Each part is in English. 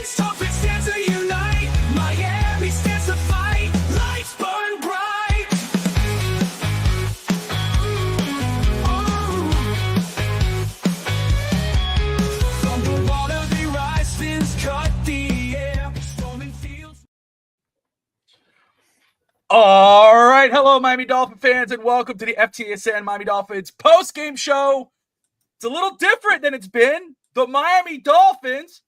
Dolphins, Dolphins stand to unite. Miami stands to fight. Lights burn bright. From the water they rise, winds cut the air. Storming fields. All right. Hello, Miami Dolphin fans, and welcome to the FTSN Miami Dolphins post-game show. It's a little different than it's been. The Miami Dolphins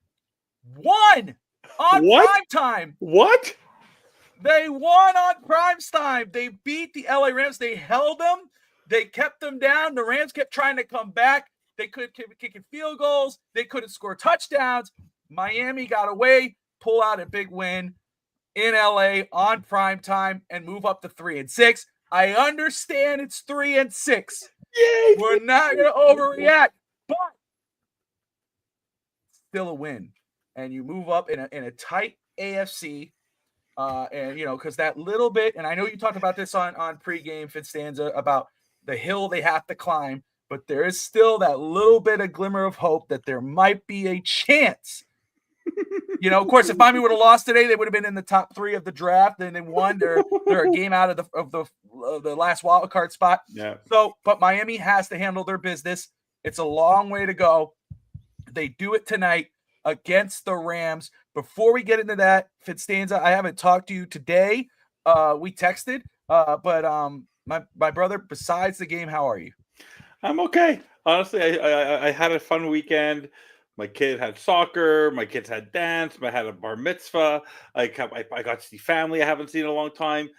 won on primetime. What? They won on primetime. They beat the LA Rams. They held them. They kept them down. The Rams kept trying to come back. They couldn't keep kicking field goals. They couldn't score touchdowns. Miami got away, pull out a big win in LA on primetime, and move up to 3-6. I understand it's 3-6. Yay! We're not going to overreact, but still a win. And you move up in a tight AFC. And, you know, because that little bit, and I know you talked about this on pregame, Fitzstanza, about the hill they have to climb, but there is still that little bit of glimmer of hope that there might be a chance. You know, of course, if Miami would have lost today, they would have been in the top 3 of the draft, and they won. They're a game out of the last wild card spot. Yeah. So, but Miami has to handle their business. It's a long way to go. They do it tonight against the Rams. Before we get into that, Fitzstanza, I haven't talked to you today. We texted, but my brother, besides the game, how are you? I'm okay. Honestly, I had a fun weekend. My kid had soccer. My kids had dance. I had a bar mitzvah. I got to see family I haven't seen in a long time.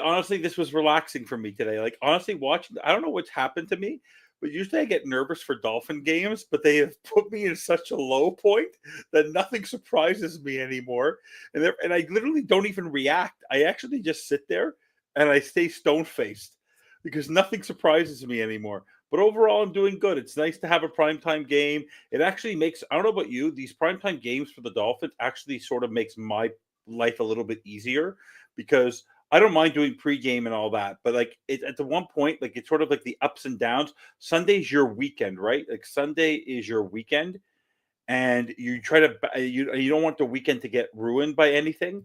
Honestly, this was relaxing for me today. Like, honestly, watching, I don't know what's happened to me, but usually I get nervous for Dolphin games, but they have put me in such a low point that nothing surprises me anymore. And I literally don't even react. I actually just sit there and I stay stone-faced because nothing surprises me anymore. But overall, I'm doing good. It's nice to have a primetime game. It actually makes, I don't know about you, these primetime games for the Dolphins actually sort of makes my life a little bit easier because I don't mind doing pregame and all that. But like at the one point, like it's sort of like the ups and downs. Sunday's your weekend, right? Like Sunday is your weekend. And you try to, you don't want the weekend to get ruined by anything.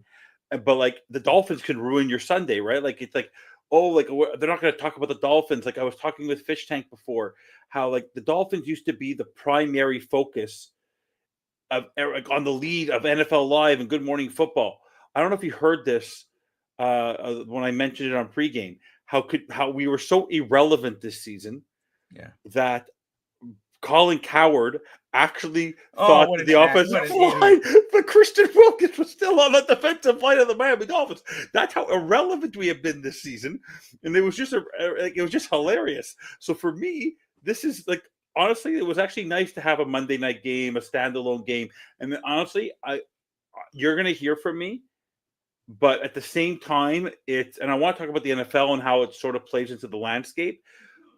But like the Dolphins can ruin your Sunday, right? Like it's like, oh, like they're not going to talk about the Dolphins. Like I was talking with Fish Tank before, how like the Dolphins used to be the primary focus of on the lead of NFL Live and Good Morning Football. I don't know if you heard this when I mentioned it on pregame. How we were so irrelevant this season, that Colin Coward actually thought that the offensive line, but Christian Wilkins was still on the defensive line of the Miami Dolphins. That's how irrelevant we have been this season, and it was just hilarious. So for me, this is like honestly, it was actually nice to have a Monday night game, a standalone game, and then honestly, you're gonna hear from me. But at the same time, and I want to talk about the NFL and how it sort of plays into the landscape.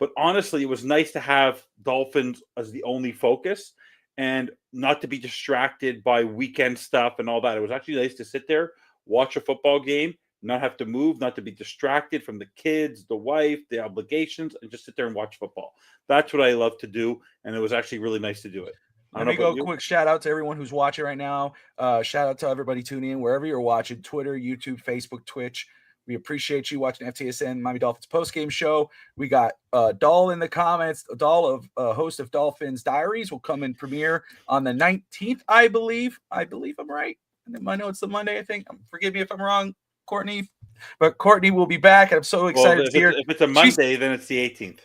But honestly, it was nice to have Dolphins as the only focus and not to be distracted by weekend stuff and all that. It was actually nice to sit there, watch a football game, not have to move, not to be distracted from the kids, the wife, the obligations, and just sit there and watch football. That's what I love to do, and it was actually really nice to do it. Let me go quick shout out to everyone who's watching right now. Shout out to everybody tuning in wherever you're watching, Twitter, YouTube, Facebook, Twitch. We appreciate you watching FTSN Miami Dolphins postgame show. We got Dahl in the comments. Dahl, host of Dolphins Diaries, will come and premiere on the 19th, I believe. I believe I'm right. I know it's the Monday, I think. Forgive me if I'm wrong, Courtney. But Courtney will be back, and I'm so excited to hear. If it's a Monday, then it's the 18th.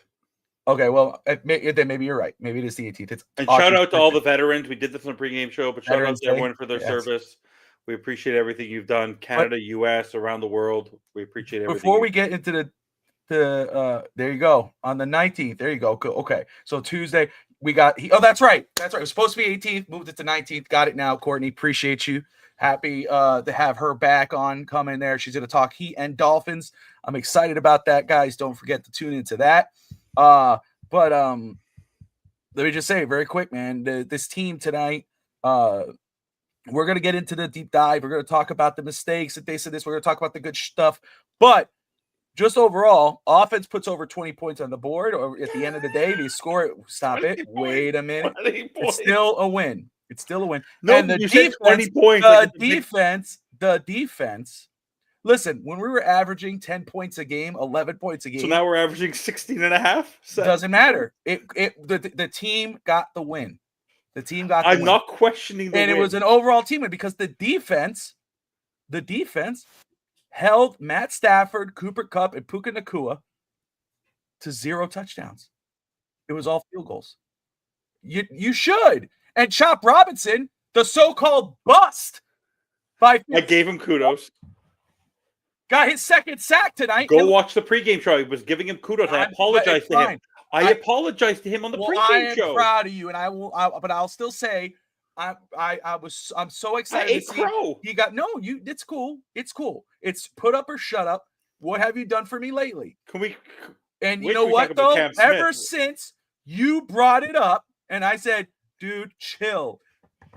Okay, well, then maybe you're right. Maybe it is the 18th. And shout out to all the veterans. We did this on the pregame show, but shout out to everyone for their service. We appreciate everything you've done. Canada, U.S., around the world. We appreciate everything. Before we get into the there you go. On the 19th. There you go. Okay. So Tuesday, we got that's right. That's right. It was supposed to be 18th, moved it to 19th. Got it now, Courtney. Appreciate you. Happy to have her back on coming there. She's gonna talk Heat and Dolphins. I'm excited about that, guys. Don't forget to tune into that. But let me just say very quick, man. This team tonight, we're going to get into the deep dive. We're going to talk about the mistakes that they said this. We're going to talk about the good stuff. But just overall, offense puts over 20 points on the board, or at the end of the day, they score it. Stop it. Wait a minute. It's still a win. It's still a win. No, And the you said 20 defense, points. the like it's a big- defense. Listen, when we were averaging 10 points a game, 11 points a game, So now we're averaging 16 and a half. doesn't matter. The team got the win. The team got the I'm win. not questioning the And win. it was an overall team win because the defense held Matt Stafford, Cooper Kupp, and Puka Nacua to 0 touchdowns. It was all field goals. You should. And Chop Robinson, the so-called bust, I gave him kudos. got his second sack tonight. Go watch the pregame show. I was giving him kudos. I apologized to him. I apologized to him on the pregame show. I am proud of you, and but I'll still say I'm so excited to see he got it's cool. It's cool. It's put up or shut up. What have you done for me lately? Can we? And you know what though? Ever since you brought it up, and I said, dude, chill.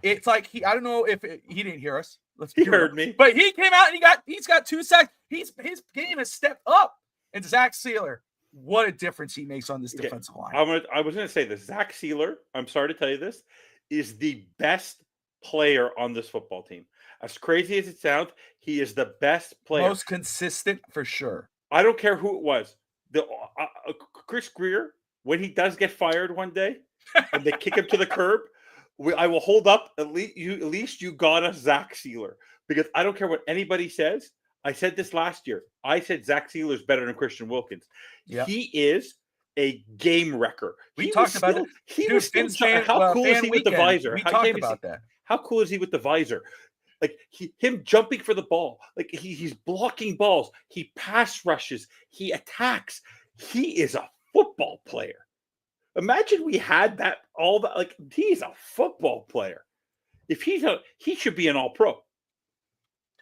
It's like I don't know if he didn't hear us. He heard me, but he came out and he's got 2 sacks. His game has stepped up. And Zach Sealer, what a difference he makes on this defensive line. I was gonna say this. Zach Sealer, I'm sorry to tell you this, is the best player on this football team. As crazy as it sounds, he is the best player. Most consistent for sure. I don't care who it was. The Chris Greer, when he does get fired one day and they kick him to the curb, I will hold up at least you got us Zach Sealer, because I don't care what anybody says. I said this last year. I said Zach Sealer is better than Christian Wilkins. Yep. He is a game wrecker. We talked about it. He was still. How cool is he with the visor? We talked about that. How cool is he with the visor? Like him jumping for the ball. Like he's blocking balls. He pass rushes. He attacks. He is a football player. Imagine we had that like he's a football player. If he should be an all-pro.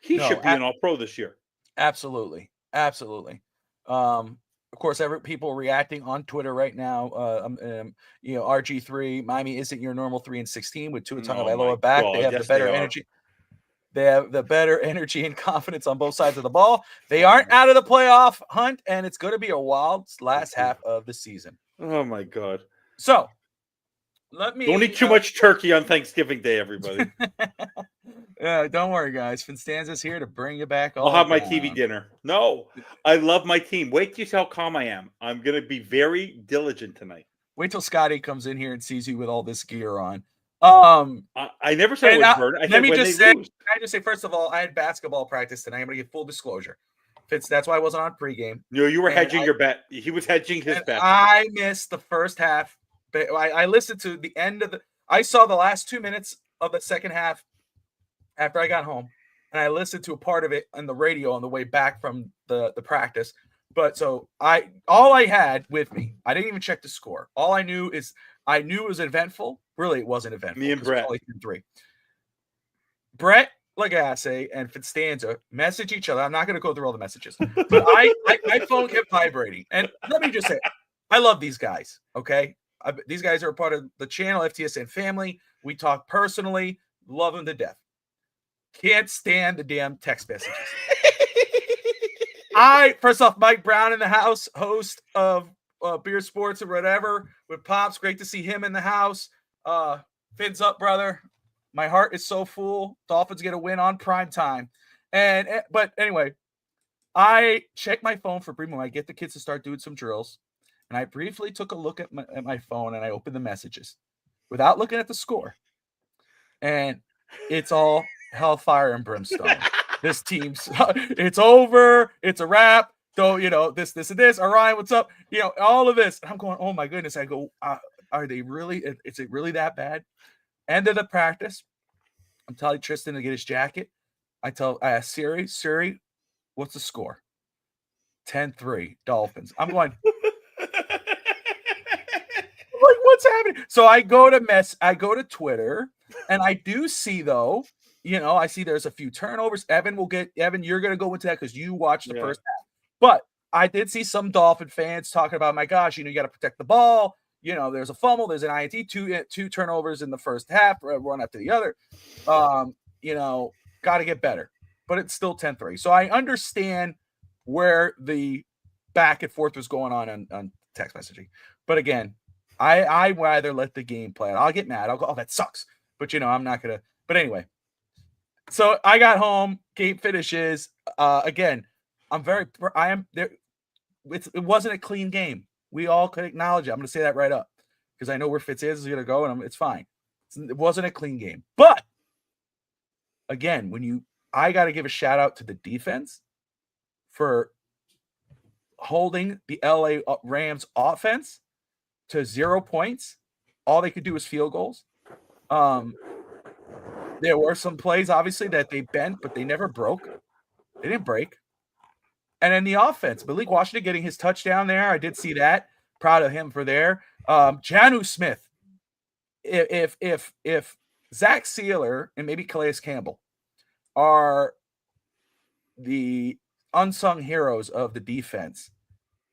He should be an all-pro this year. Absolutely. Of course, people reacting on Twitter right now. RG3, Miami isn't your normal 3-16 with Tua Tagovailoa back. They have the better energy. They have the better energy and confidence on both sides of the ball. They aren't out of the playoff hunt, and it's going to be a wild last half of the season. Oh my God! So let me don't eat too much turkey on Thanksgiving Day, everybody. Don't worry, guys. Finstanza's here to bring you back. I'll have my TV dinner. No, I love my team. Wait till you see how calm I am. I'm going to be very diligent tonight. Wait till Scotty comes in here and sees you with all this gear on. I never said it was burn. I said when they lose. I just say, first of all, I had basketball practice tonight. I'm going to give full disclosure. That's why I wasn't on pregame. No, you were hedging your bet. He was hedging his bet. I missed the first half. I listened to the end of I saw the last 2 minutes of the second half after I got home, and I listened to a part of it on the radio on the way back from the practice. But so all I had with me, I didn't even check the score. All I knew is it was eventful. Really, it wasn't eventful. Me and Brett. Brett Lagasse and Finstanza message each other. I'm not going to go through all the messages, but my phone kept vibrating. And let me just say, I love these guys. Okay, these guys are a part of the channel, FTSN family. We talk personally, love them to death. Can't stand the damn text messages. First off, Mike Brown in the house, host of Beer Sports or whatever with Pops. Great to see him in the house. Fins up, brother. My heart is so full. Dolphins get a win on Primetime. But anyway, I check my phone for brief moment. I get the kids to start doing some drills. And I briefly took a look at my phone and I opened the messages without looking at the score. And it's all hellfire and brimstone. This team's it's over. It's a wrap. So, this and this. All right, what's up? All of this. And I'm going, oh my goodness. I go, are they really? Is it really that bad? End of the practice. I'm telling Tristan to get his jacket. I ask Siri, what's the score? 10-3 Dolphins. I'm going, like, what's happening? So I go to Twitter, and I do see though, I see there's a few turnovers. Evan, you're gonna go into that because you watched the first half. But I did see some Dolphin fans talking about, my gosh, you got to protect the ball. There's a fumble, there's an INT, two turnovers in the first half, one after the other. Got to get better. But it's still 10-3. So I understand where the back and forth was going on text messaging. But again, I rather let the game play out. I'll get mad. I'll go, oh, that sucks. But I'm not gonna. But anyway, so I got home. Game finishes. Again, I am there. It wasn't a clean game. We all could acknowledge it. I'm gonna say that right up because I know where Fitz is gonna go, and it's fine. It wasn't a clean game, but again, I got to give a shout out to the defense for holding the LA Rams offense to 0 points. All they could do was field goals. There were some plays, obviously, that they bent, but they never broke. They didn't break. And then the offense, Malik Washington getting his touchdown there. I did see that. Proud of him for there. Janu Smith. If Zach Sealer and maybe Calais Campbell are the unsung heroes of the defense,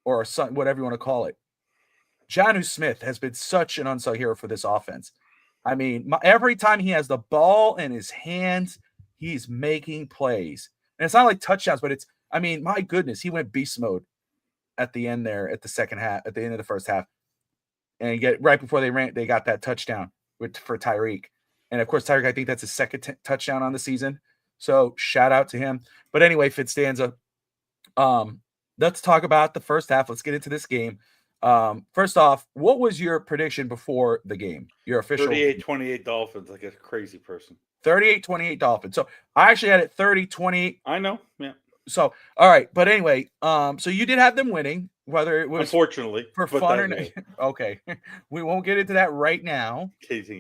or whatever you want to call it, Janu Smith has been such an unsung hero for this offense. I mean, every time he has the ball in his hands, he's making plays. And it's not like touchdowns, but my goodness, he went beast mode at the end there at the second half, at the end of the first half. And right before they got that touchdown for Tyreek. And of course, Tyreek, I think that's his second touchdown on the season. So shout out to him. But anyway, Fitzstanza, let's talk about the first half. Let's get into this game. First off, what was your prediction before the game? Your official 38-28 Dolphins, like a crazy person. 38-28 Dolphins. So I actually had it 30-28. I know. Yeah. So all right, but anyway, so you did have them winning, whether it was unfortunately for fun or not. Okay. We won't get into that right now.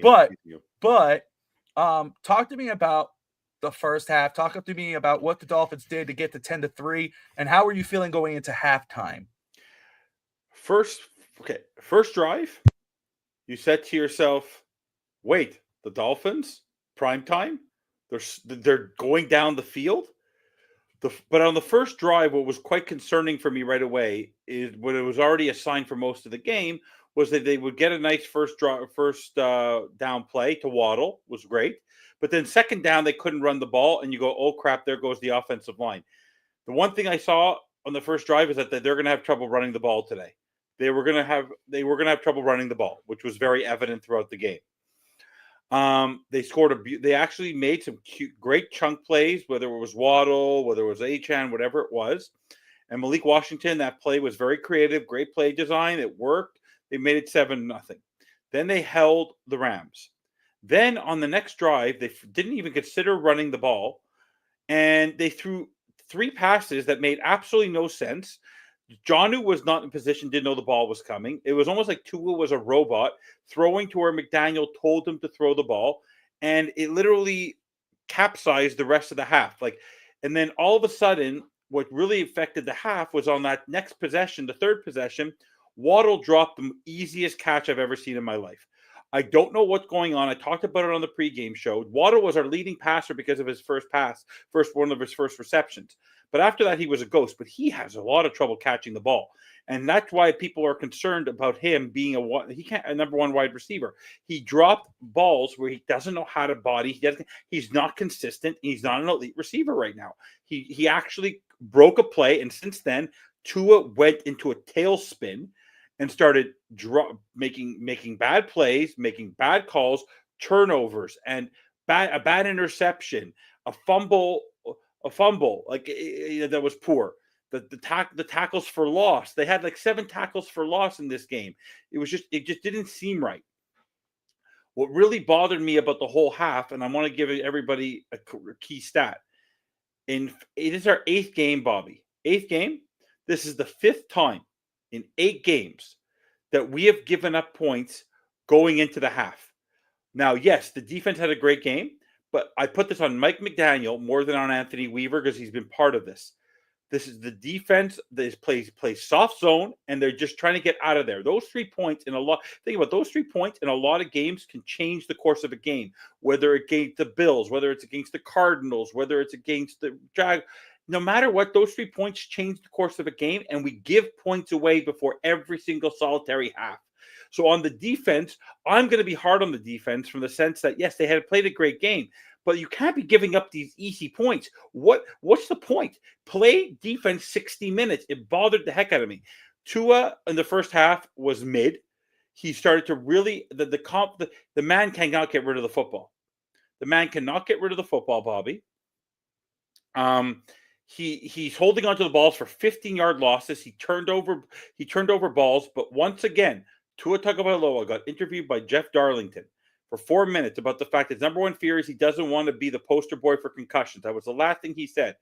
But talk to me about the first half. Talk to me about what the Dolphins did to get to 10-3, and how were you feeling going into halftime? First drive, you said to yourself, wait, the Dolphins, Primetime, they're going down the field. But on the first drive, what was quite concerning for me right away is what it was already a sign for most of the game was that they would get a nice first down play to Waddle, was great. But then second down, they couldn't run the ball, and you go, oh crap, there goes the offensive line. The one thing I saw on the first drive is that they're going to have trouble running the ball today. They were going to have trouble running the ball, which was very evident throughout the game. They actually made some great chunk plays, whether it was Waddle, whether it was Achane, whatever it was. And Malik Washington, that play was very creative, great play design. It worked. They made it 7-0. Then they held the Rams. Then on the next drive, they didn't even consider running the ball, and they threw 3 passes that made absolutely no sense. Jonnu was not in position, didn't know the ball was coming. It was almost like Tua was a robot throwing to where McDaniel told him to throw the ball, and it literally capsized the rest of the half. And then all of a sudden, what really affected the half was on that next possession, the third possession, Waddle dropped the easiest catch I've ever seen in my life. I don't know what's going on. I talked about it on the pregame show. Waddle was our leading passer because of his one of his first receptions. But after that, he was a ghost. But he has a lot of trouble catching the ball. And that's why people are concerned about him being a number one wide receiver. He dropped balls where he doesn't know how to body. He's not consistent. He's not an elite receiver right now. He actually broke a play. And since then, Tua went into a tailspin and started making bad plays, making bad calls, turnovers, and a bad interception, a fumble that was poor. The tackles for loss. They had 7 tackles for loss in this game. It just didn't seem right. What really bothered me about the whole half, and I want to give everybody a key stat. It is our 8th game, Bobby. 8th game. This is the 5th time in 8 games that we have given up points going into the half. Now, yes, the defense had a great game, but I put this on Mike McDaniel more than on Anthony Weaver because he's been part of this. This is the defense that plays soft zone, and they're just trying to get out of there. Those 3 points think about those 3 points in a lot of games can change the course of a game, whether it's against the Bills, whether it's against the Cardinals, whether it's against the Jag. No matter what, those 3 points change the course of a game, and we give points away before every single solitary half. So on the defense, I'm going to be hard on the defense from the sense that, yes, they had played a great game, but you can't be giving up these easy points. What's the point? Play defense 60 minutes. It bothered the heck out of me. Tua in the first half was mid. He started to really the man cannot get rid of the football. The man cannot get rid of the football, Bobby. He's holding onto the balls for 15-yard losses. He turned over balls, but once again, Tua Tagovailoa got interviewed by Jeff Darlington for 4 minutes about the fact that his number one fear is he doesn't want to be the poster boy for concussions. That was the last thing he said.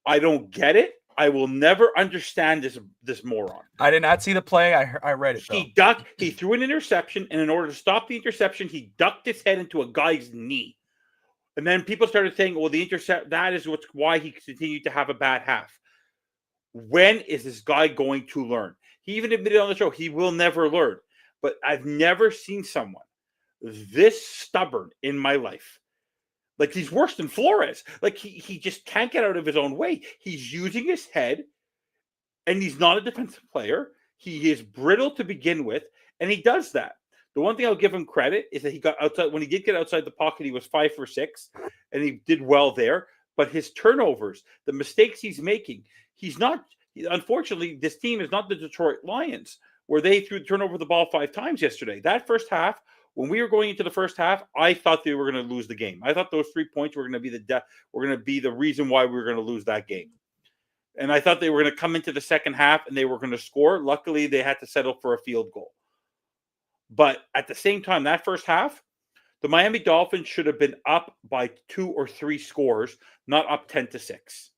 I don't get it. I will never understand this moron. I did not see the play. I read it though. He ducked. He threw an interception, and in order to stop the interception, he ducked his head into a guy's knee. And then people started saying, well, that is why he continued to have a bad half. When is this guy going to learn? He even admitted on the show he will never learn. But I've never seen someone this stubborn in my life. Like, he's worse than Flores. Like, he just can't get out of his own way. He's using his head, and he's not a defensive player. He is brittle to begin with, and he does that. The one thing I'll give him credit is that he got outside. When he did get outside the pocket, he was 5 for 6, and he did well there. But his turnovers, the mistakes he's making, he's not. Unfortunately, this team is not the Detroit Lions, where they threw the turnover the ball 5 times yesterday. That first half, when we were going into the first half, I thought they were going to lose the game. I thought those 3 points were going to be the reason why we were going to lose that game. And I thought they were going to come into the second half and they were going to score. Luckily, they had to settle for a field goal. But at the same time, that first half, the Miami Dolphins should have been up by 2 or 3 scores, not up 10-6.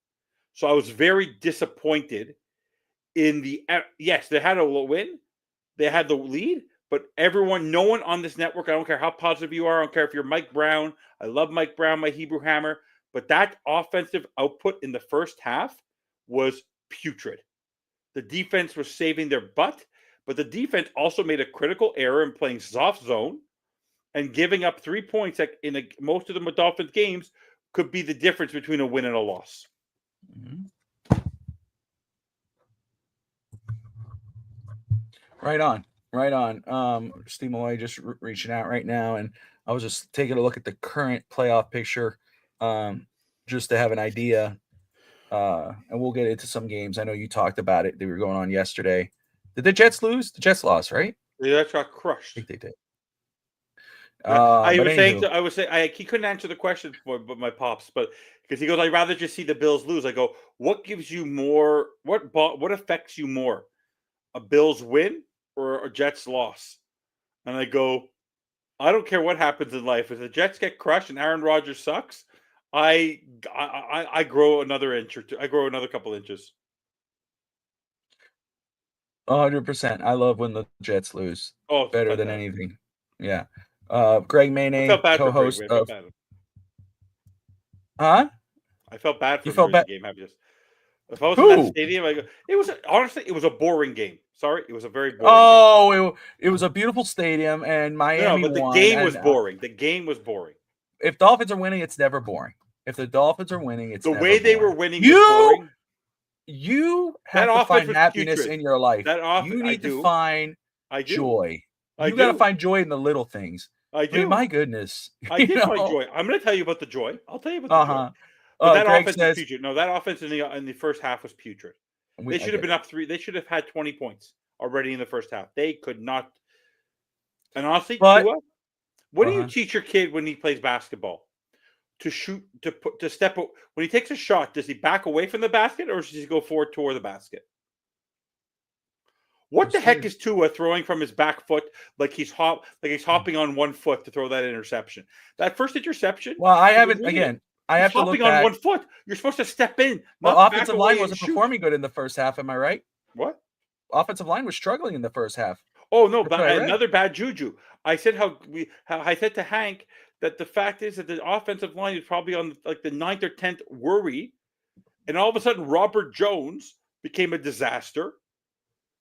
So I was very disappointed in yes, they had a win. They had the lead, but no one on this network, I don't care how positive you are, I don't care if you're Mike Brown. I love Mike Brown, my Hebrew Hammer. But that offensive output in the first half was putrid. The defense was saving their butt. But the defense also made a critical error in playing soft zone and giving up 3 points that most of the Dolphins games could be the difference between a win and a loss. Mm-hmm. Right on. Steve Malloy just reaching out right now, and I was just taking a look at the current playoff picture, just to have an idea. And we'll get into some games. I know you talked about it. They were going on yesterday. Did the Jets lose? The Jets lost, right? The Jets got crushed. I think they did. He couldn't answer the question for my pops, but because he goes, I'd rather just see the Bills lose. I go, what gives you more? What affects you more, a Bills win or a Jets loss? And I go, I don't care what happens in life. If the Jets get crushed and Aaron Rodgers sucks, I grow another inch or two. I grow another couple inches. 100%. I love when the Jets lose. Oh, better than anything. Yeah. Greg Mayne, co-host of. Huh? I felt bad for you felt bad? The game. If I was in that stadium, it was a boring game. Sorry, it was a very boring game. It was a beautiful stadium, and Miami but the won. Game was boring. The game was boring. If Dolphins are winning, it's never boring. If the Dolphins are winning, it's the never way they boring. were winning. Boring. You have to find happiness in your life. You need to find joy. You got to find joy in the little things. I do. My goodness. I did find joy. I'm going to tell you about the joy. I'll tell you about the joy. But that offense is putrid. No, that offense in the first half was putrid. They should have been up 3. They should have had 20 points already in the first half. They could not. And honestly, Tua, what do you teach your kid when he plays basketball? To shoot, to step. When he takes a shot, does he back away from the basket or does he go forward toward the basket? What the heck is Tua throwing from his back foot like he's hopping on 1 foot to throw that interception? That first interception. Well, I haven't again. I have to look on 1 foot. You're supposed to step in. Well, offensive line wasn't performing good in the first half. Am I right? What? Offensive line was struggling in the first half. Oh no, but another bad juju. I said I said to Hank that the fact is that the offensive line is probably on like the 9th or 10th worry, and all of a sudden Robert Jones became a disaster.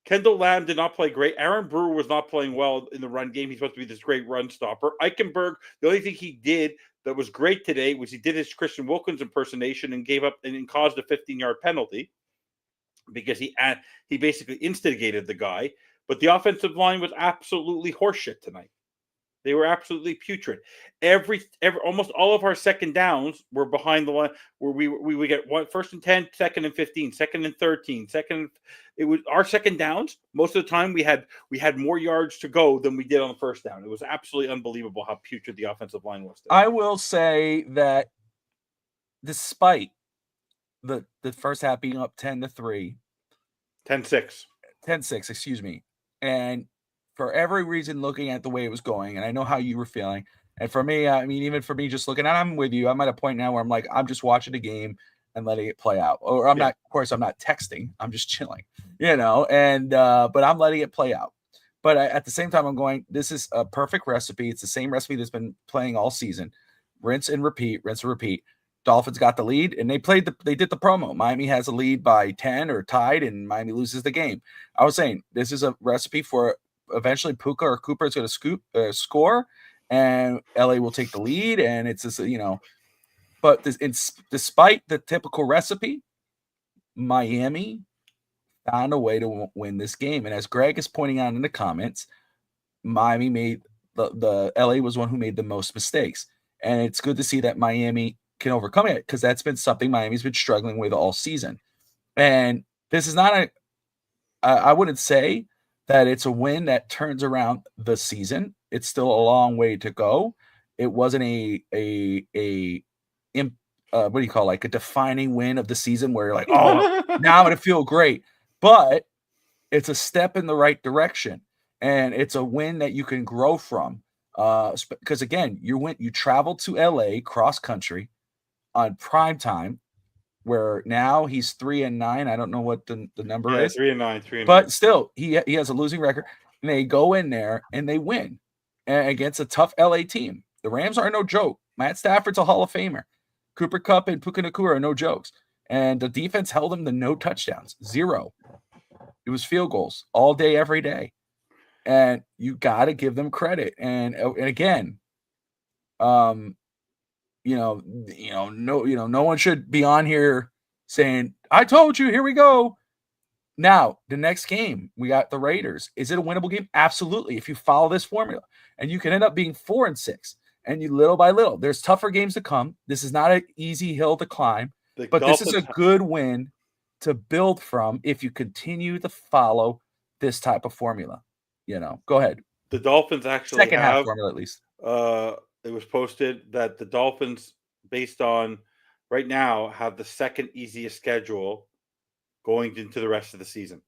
Kendall Lamb did not play great. Aaron Brewer was not playing well in the run game. He's supposed to be this great run stopper. Eichenberg, the only thing he did that was great today was he did his Christian Wilkins impersonation and gave up and caused a 15-yard penalty because he basically instigated the guy. But the offensive line was absolutely horseshit tonight. They were absolutely putrid. Every almost all of our second downs were behind the line where we would get one first and 10, second and 15, second and 13, it was our second downs. Most of the time we had more yards to go than we did on the first down. It was absolutely unbelievable how putrid the offensive line was today. I will say that despite the first half being up 10-3, 10-6. 10-6, excuse me. And for every reason, looking at the way it was going, and I know how you were feeling. And for me, I mean, even for me, just looking, and I'm with you. I'm at a point now where I'm like, I'm just watching the game and letting it play out. Or I'm not, of course, I'm not texting. I'm just chilling, and but I'm letting it play out. But at the same time, I'm going, this is a perfect recipe. It's the same recipe that's been playing all season. Rinse and repeat, rinse and repeat. Dolphins got the lead, and they did the promo. Miami has a lead by 10 or tied, and Miami loses the game. I was saying this is a recipe for eventually Puka or Cooper is going to score, and LA will take the lead, and it's just, but despite the typical recipe, Miami found a way to win this game. And as Greg is pointing out in the comments, Miami made the LA was one who made the most mistakes, and it's good to see that Miami can overcome it, because that's been something Miami's been struggling with all season. And this is not I wouldn't say that it's a win that turns around the season. It's still a long way to go. It wasn't what do you call, like a defining win of the season where you're like, oh, now I'm going to feel great. But it's a step in the right direction, and it's a win that you can grow from. Because again, you traveled to LA cross country on Primetime, where now he's 3-9. I don't know what the number is. 3-9. But still, he has a losing record. And they go in there and they win against a tough LA team. The Rams are no joke. Matt Stafford's a Hall of Famer. Cooper Kupp and Puka Nacua are no jokes. And the defense held them to no touchdowns, 0. It was field goals all day, every day. And you got to give them credit. And again, no one should be on here saying, I told you, here we go. Now, the next game, we got the Raiders. Is it a winnable game? Absolutely. If you follow this formula, and you can end up being 4-6, and you little by little, there's tougher games to come. This is not an easy hill to climb, but this is a good win to build from if you continue to follow this type of formula. Go ahead. The Dolphins actually second half formula, at least. It was posted that the Dolphins, based on right now, have the second easiest schedule going into the rest of the season.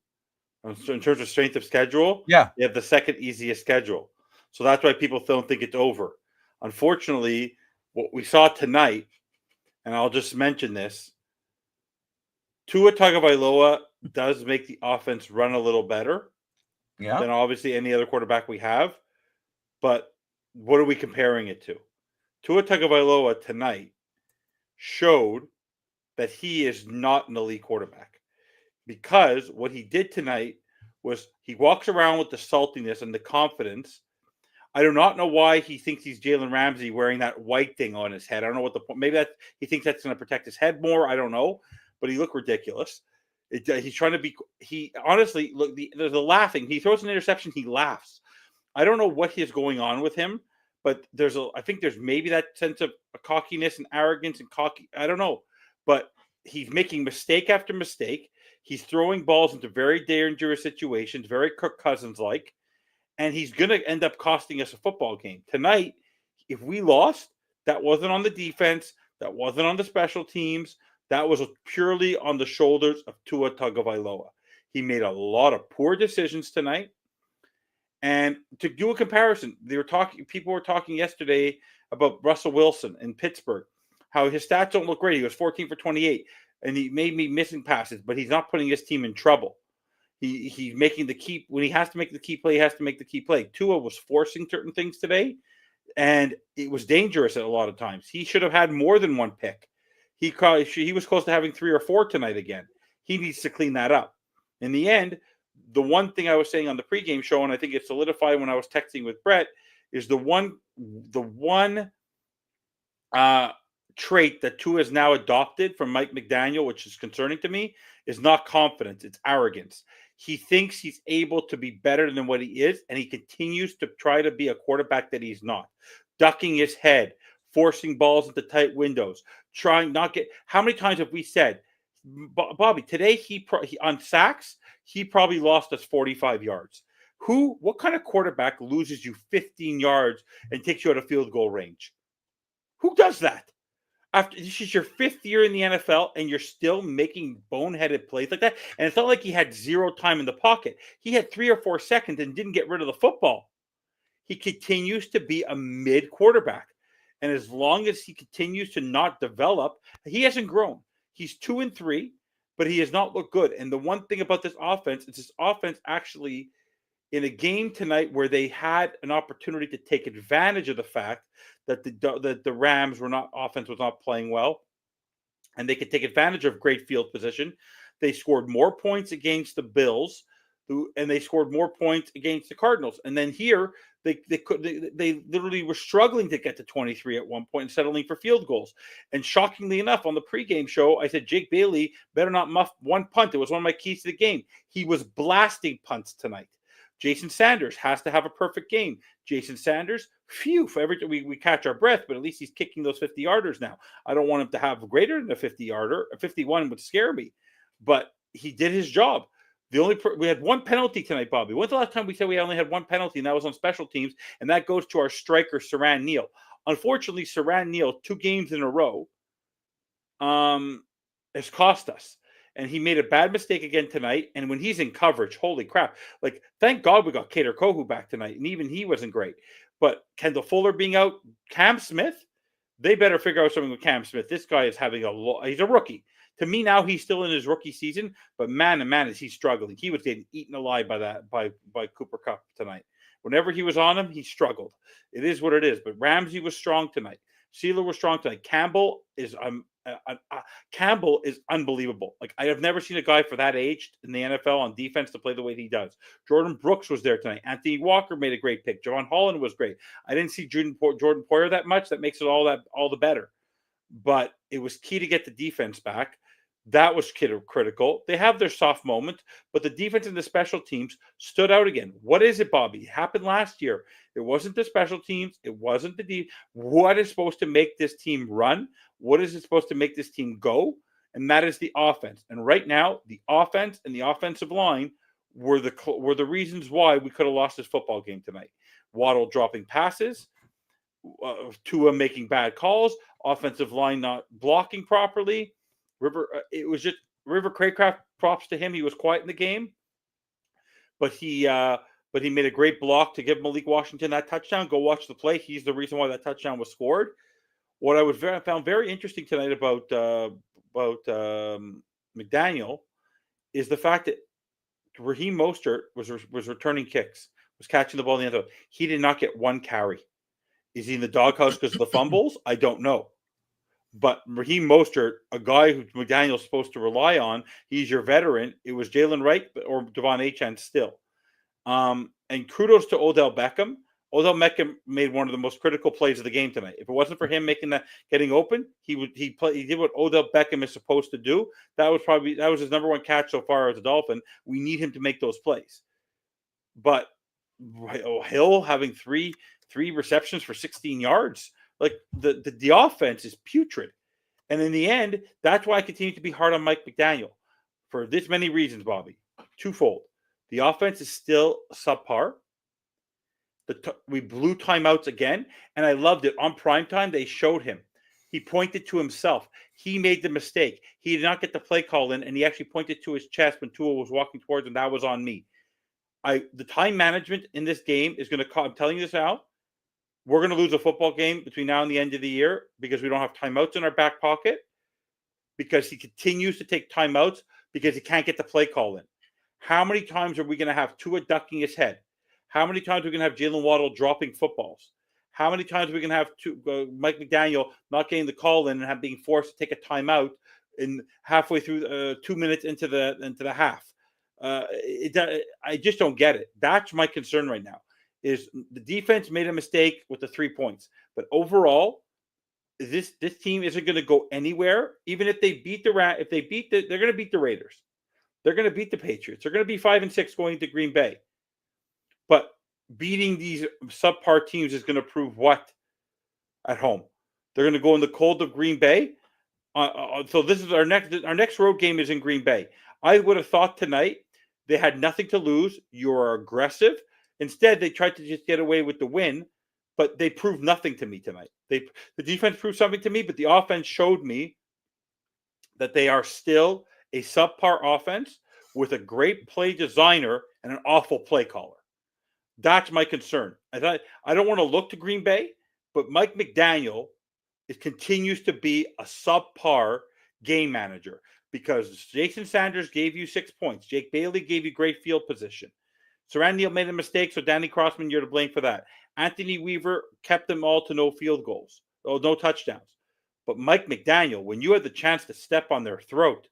In terms of strength of schedule, they have the second easiest schedule. So that's why people don't think it's over. Unfortunately, what we saw tonight, and I'll just mention this, Tua Tagovailoa does make the offense run a little better than obviously any other quarterback we have. But what are we comparing it to? Tua Tagovailoa tonight showed that he is not an elite quarterback, because what he did tonight was he walks around with the saltiness and the confidence. I do not know why he thinks he's Jalen Ramsey wearing that white thing on his head. I don't know what the point. Maybe that he thinks that's going to protect his head more. I don't know, but he looked ridiculous. He's trying to be. He honestly look. There's the laughing. He throws an interception. He laughs. I don't know what is going on with him, but I think there's maybe that sense of cockiness and arrogance and cocky. I don't know, but he's making mistake after mistake. He's throwing balls into very dangerous situations, very Kirk Cousins-like, and he's going to end up costing us a football game. Tonight, if we lost, that wasn't on the defense, that wasn't on the special teams, that was purely on the shoulders of Tua Tagovailoa. He made a lot of poor decisions tonight. And to do a comparison, people were talking yesterday about Russell Wilson in Pittsburgh, how his stats don't look great. He was 14 for 28, and he made me missing passes, but he's not putting his team in trouble. He's making when he has to make the key play, he has to make the key play. Tua was forcing certain things today, and it was dangerous at a lot of times. He should have had more than one pick. He was close to having 3 or 4 tonight again. He needs to clean that up. In the end, the one thing I was saying on the pregame show, and I think it solidified when I was texting with Brett, is the one trait that Tua has now adopted from Mike McDaniel, which is concerning to me, is not confidence, it's arrogance. He thinks he's able to be better than what he is, and he continues to try to be a quarterback that he's not. Ducking his head, forcing balls into tight windows, trying not get. How many times have we said, Bobby, today he on sacks, he probably lost us 45 yards. What kind of quarterback loses you 15 yards and takes you out of field goal range? Who does that? After this is your 5th year in the NFL and you're still making boneheaded plays like that. And it's not like he had zero time in the pocket. He had 3 or 4 seconds and didn't get rid of the football. He continues to be a mid quarterback. And as long as he continues to not develop, he hasn't grown. He's 2-3, but he has not looked good. And the one thing about this offense is this offense actually, in a game tonight where they had an opportunity to take advantage of the fact that the Rams offense was not playing well, and they could take advantage of great field position. They scored more points against the Bills, and they scored more points against the Cardinals. And then here they literally were struggling to get to 23 at one point and settling for field goals. And shockingly enough, on the pregame show, I said Jake Bailey better not muff one punt. It was one of my keys to the game. He was blasting punts tonight. Jason Sanders has to have a perfect game. Jason Sanders, phew, for every time we catch our breath, but at least he's kicking those 50-yarders now. I don't want him to have greater than a 50-yarder. A 51 would scare me, but he did his job. We had one penalty tonight, Bobby. When's the last time we said we only had one penalty, and that was on special teams, and that goes to our striker, Saran Neal. Unfortunately, Saran Neal, 2 games in a row, has cost us. And he made a bad mistake again tonight. And when he's in coverage, holy crap. Like, thank God we got Kader Kohu back tonight. And even he wasn't great. But Kendall Fuller being out, Cam Smith, they better figure out something with Cam Smith. This guy is having he's a rookie. To me now, he's still in his rookie season. But man, is he struggling. He was getting eaten alive by Cooper Kupp tonight. Whenever he was on him, he struggled. It is what it is. But Ramsey was strong tonight. Sealer was strong tonight. Campbell is unbelievable. Like, I have never seen a guy for that age in the NFL on defense to play the way he does. Jordan Brooks was there tonight. Anthony Walker made a great pick. Javon Holland was great. I didn't see Jordan Poyer that much. That makes it all the better. But it was key to get the defense back. That was critical. They have their soft moment, but the defense and the special teams stood out again. What is it, Bobby? It happened last year. It wasn't the special teams. It wasn't the deep. What is supposed to make this team run? What is it supposed to make this team go? And that is the offense. And right now, the offense and the offensive line were the reasons why we could have lost this football game tonight. Waddle dropping passes, Tua making bad calls, offensive line not blocking properly. It was just River Craycraft. Props to him. He was quiet in the game, but he made a great block to give Malik Washington that touchdown. Go watch the play. He's the reason why that touchdown was scored. What I found very interesting tonight about McDaniel is the fact that Raheem Mostert was returning kicks, was catching the ball in the end zone. He did not get one carry. Is he in the doghouse because of the fumbles? I don't know. But Raheem Mostert, a guy who McDaniel's supposed to rely on, he's your veteran. It was Jalen Wright or Devon Achane still. And kudos to Odell Beckham. Odell Beckham made one of the most critical plays of the game tonight. If it wasn't for him getting open, he did what Odell Beckham is supposed to do. That was his number one catch so far as a Dolphin. We need him to make those plays. But Hill having three receptions for 16 yards. Like, the offense is putrid. And in the end, that's why I continue to be hard on Mike McDaniel. For this many reasons, Bobby. Twofold. The offense is still subpar. We blew timeouts again, and I loved it. On Primetime, they showed him. He pointed to himself. He made the mistake. He did not get the play call in, and he actually pointed to his chest when Tua was walking towards him. That was on me. The time management in this game is going to – I'm telling you this now. We're going to lose a football game between now and the end of the year because we don't have timeouts in our back pocket, because he continues to take timeouts because he can't get the play call in. How many times are we going to have Tua ducking his head? How many times are we going to have Jalen Waddle dropping footballs? How many times are we going to have Mike McDaniel not getting the call in and being forced to take a timeout in halfway through 2 minutes into the half? I just don't get it. That's my concern right now. Is the defense made a mistake with the 3 points, but overall, this team isn't going to go anywhere. Even if they beat they're going to beat the Raiders. They're going to beat the Patriots. They're going to be 5-6 going to Green Bay. But beating these subpar teams is going to prove what at home? They're going to go in the cold of Green Bay. So this is our next road game is in Green Bay. I would have thought tonight they had nothing to lose. You are aggressive. Instead, they tried to just get away with the win, but they proved nothing to me tonight. The defense proved something to me, but the offense showed me that they are still a subpar offense with a great play designer and an awful play caller. That's my concern. I don't want to look to Green Bay, but Mike McDaniel continues to be a subpar game manager because Jason Sanders gave you 6 points. Jake Bailey gave you great field position. Saran Neal made a mistake, so Danny Crossman, you're to blame for that. Anthony Weaver kept them all to no field goals, no touchdowns. But Mike McDaniel, when you had the chance to step on their throat,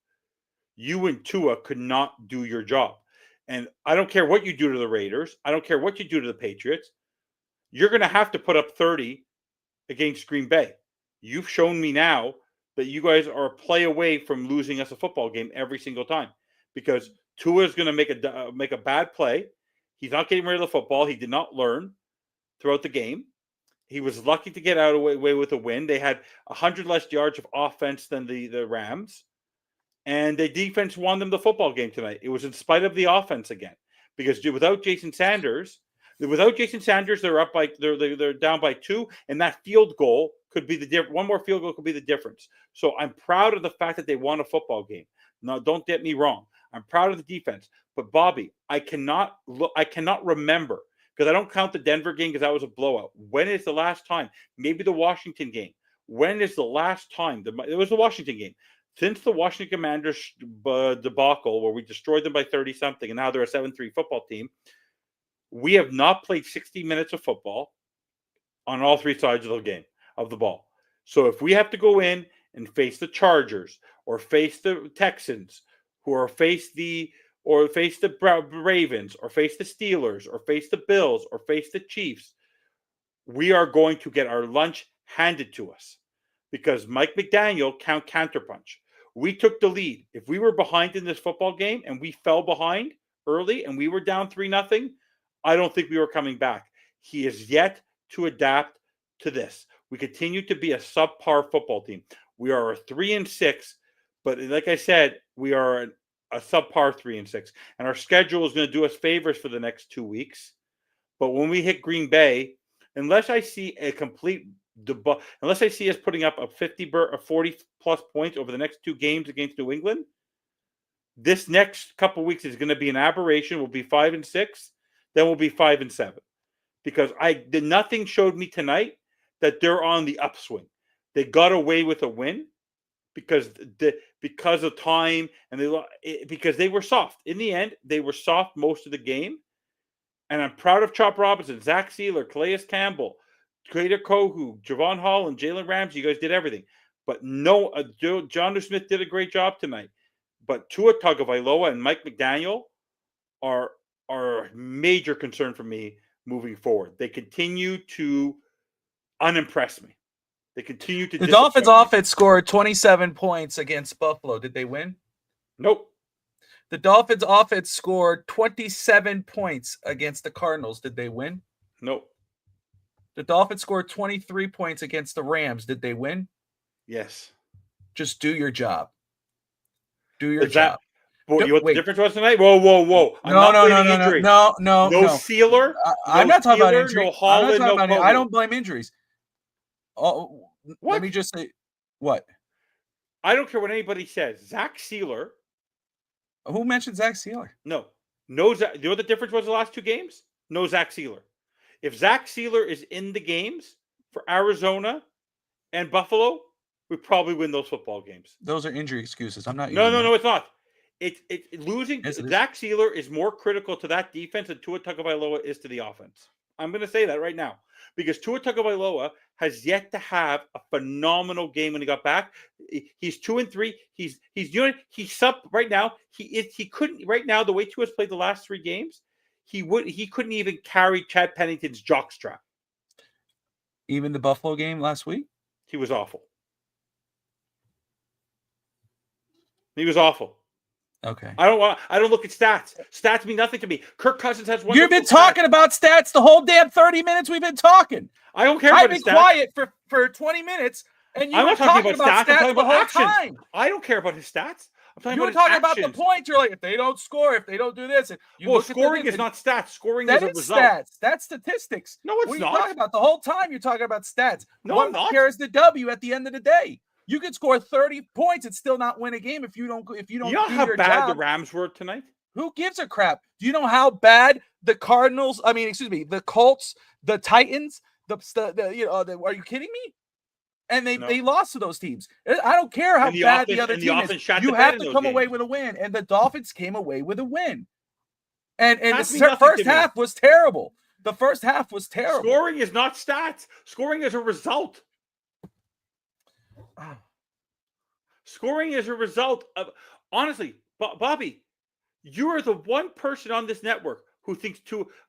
you and Tua could not do your job. And I don't care what you do to the Raiders. I don't care what you do to the Patriots. You're going to have to put up 30 against Green Bay. You've shown me now that you guys are a play away from losing us a football game every single time because Tua is going to make a bad play. He's not getting rid of the football. He did not learn throughout the game. He was lucky to get out away with a win. They had 100 less yards of offense than the Rams. And the defense won them the football game tonight. It was in spite of the offense again, because without Jason Sanders, they're up by they're down by 2, and that field goal could be the difference. One more field goal could be the difference. So I'm proud of the fact that they won a football game. Now, don't get me wrong. I'm proud of the defense, but Bobby, I cannot remember because I don't count the Denver game because that was a blowout. When is the last time? Maybe the Washington game. When is the last time? It was the Washington game. Since the Washington Commanders debacle, where we destroyed them by 30-something, and now they're a 7-3 football team, we have not played 60 minutes of football on all 3 sides of the game, of the ball. So if we have to go in and face the Chargers or face the Texans, or face the Ravens, or face the Steelers, or face the Bills, or face the Chiefs, we are going to get our lunch handed to us because Mike McDaniel counterpunch. We took the lead. If we were behind in this football game and we fell behind early and we were down 3-0, I don't think we were coming back. He is yet to adapt to this. We continue to be a subpar football team. We are a 3-6, but like I said, we are a subpar 3-6. And our schedule is going to do us favors for the next 2 weeks. But when we hit Green Bay, unless I see a complete unless I see us putting up a 40-plus points over the next 2 games against New England, this next couple weeks is going to be an aberration. We'll be 5-6, then we'll be 5-7, because nothing showed me tonight that they're on the upswing. They got away with a win because of time and because they were soft. In the end, they were soft most of the game, and I'm proud of Chop Robinson, Zach Sealer, Calais Campbell, Trader Kohu, Javon Hall, and Jalen Ramsey. You guys did everything. But no, John Smith did a great job tonight. But Tua Tagovailoa and Mike McDaniel are a major concern for me moving forward. They continue to unimpress me. They continue to The Dolphins offense scored 27 points against Buffalo. Did they win? Nope. The Dolphins offense scored 27 points against the Cardinals. Did they win? Nope. The Dolphins scored 23 points against the Rams. Did they win? Yes. Just do your job. Do your job. Boy, you know what the difference was tonight? Whoa. No. Sealer. I'm not talking about injury. No Holland, no Kohu. I don't blame injuries. Oh, what? Let me just say, what? I don't care what anybody says. Zach Sealer. Who mentioned Zach Sealer? No. You know what the difference was the last 2 games? No Zach Sealer. If Zach Sealer is in the games for Arizona and Buffalo, we probably win those football games. Those are injury excuses. I'm not. No, it's not. It's losing. Yes, Zach Sealer is more critical to that defense than Tua Tagovailoa is to the offense. I'm going to say that right now because Tua Tagovailoa has yet to have a phenomenal game when he got back. He's 2-3. He's sub right now. He couldn't right now the way Tua's played the last 3 games. He couldn't even carry Chad Pennington's jockstrap. Even the Buffalo game last week? He was awful. Okay. I don't look at stats. Stats mean nothing to me. Kirk Cousins has one. You've been talking about stats the whole damn 30 minutes we've been talking. I don't care I've about been stats. quiet for 20 minutes, and you I'm were not talking about stats. I'm talking the about whole actions. time. I don't care about his stats. I'm talking You were about talking his about the actions. points. You're like, if they don't score, if they don't do this, and you Well, look scoring at is not stats. Scoring that is a is result. stats. That's statistics. No, it's What are you not. talking about? The whole time you're talking about stats. No, What I'm not. cares the W at the end of the day? You could score 30 points and still not win a game if you don't You know do how your bad job. the Rams were tonight? Who gives a crap? Do you know how bad the Cardinals? I mean, excuse me, the Colts, the Titans, are you kidding me? And they lost to those teams. I don't care how bad the other team is. You have to come away with a win, and the Dolphins came away with a win. And the first half was terrible. The first half was terrible. Scoring is not stats. Scoring is a result. Scoring is a result of, honestly, Bobby, you are the one person on this network who thinks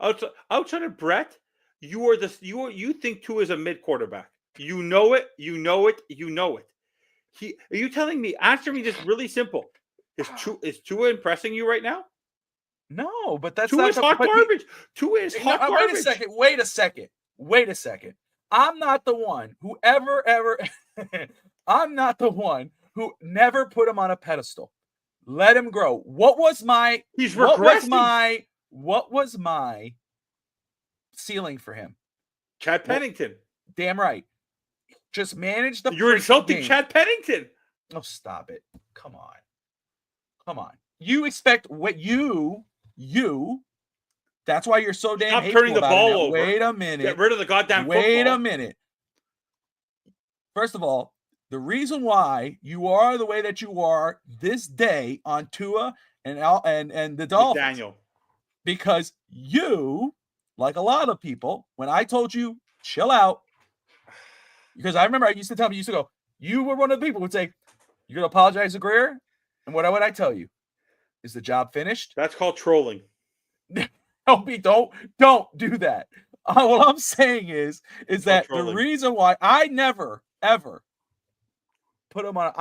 outside of Brett, you think Tua is a mid quarterback. You know it. You know it. You know it. Are you telling me? Answer me just really simple. Is Tua impressing you right now? No, but that's Tua is hot garbage. Tua is hot garbage. Wait a second. I'm not the one who ever I'm not the one who never put him on a pedestal. Let him grow. What was my ceiling for him? Chad Pennington. Damn right. Just manage the You're insulting game. Chad Pennington. Oh, stop it. Come on. You expect what you that's why you're so damn hateful turning the about ball it. over. Wait a minute. Get rid of the goddamn football. Wait a minute. First of all, the reason why you are the way that you are this day on Tua and the Dolphins, Daniel, because you, like a lot of people, when I told you chill out, because I remember I used to go, you were one of the people who would say, you're gonna apologize to Greer, and what would I tell you? Is the job finished? That's called trolling. Don't do that. What I'm saying is that the reason why I never ever put him on.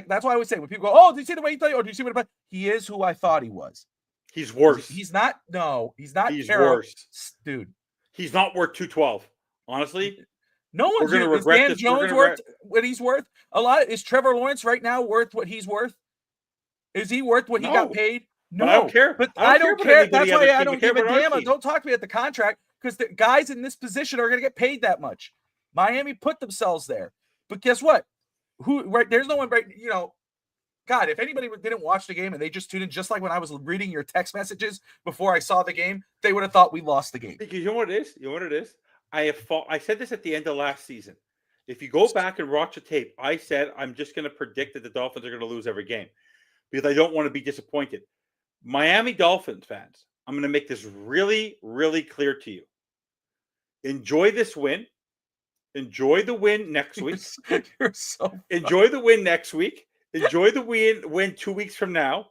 That's why I would say when people go, "Oh, do you see the way he played? Or do you see what he played?" He is who I thought he was. He's worse. He's not. No, he's not. He's terrible. worse, dude. He's not worth 212. Honestly, no one's going to regret this. Jones worth what he's worth. A lot. Is Trevor Lawrence right now worth what he's worth? Is he worth what he got paid? No, but I don't care. But I don't care. That's why I don't give a damn. Don't talk to me at the contract because the guys in this position are going to get paid that much. Miami put themselves there, but guess what? There's no one right. God, if anybody didn't watch the game and they just tuned in, just like when I was reading your text messages before I saw the game, they would have thought we lost the game. Because you know what it is. I said this at the end of last season. If you go back and watch the tape, I said I'm just going to predict that the Dolphins are going to lose every game because I don't want to be disappointed. Miami Dolphins fans, I'm going to make this really, really clear to you. Enjoy this win. Enjoy the win next week. You're so enjoy the win next week. Enjoy the win 2 weeks from now.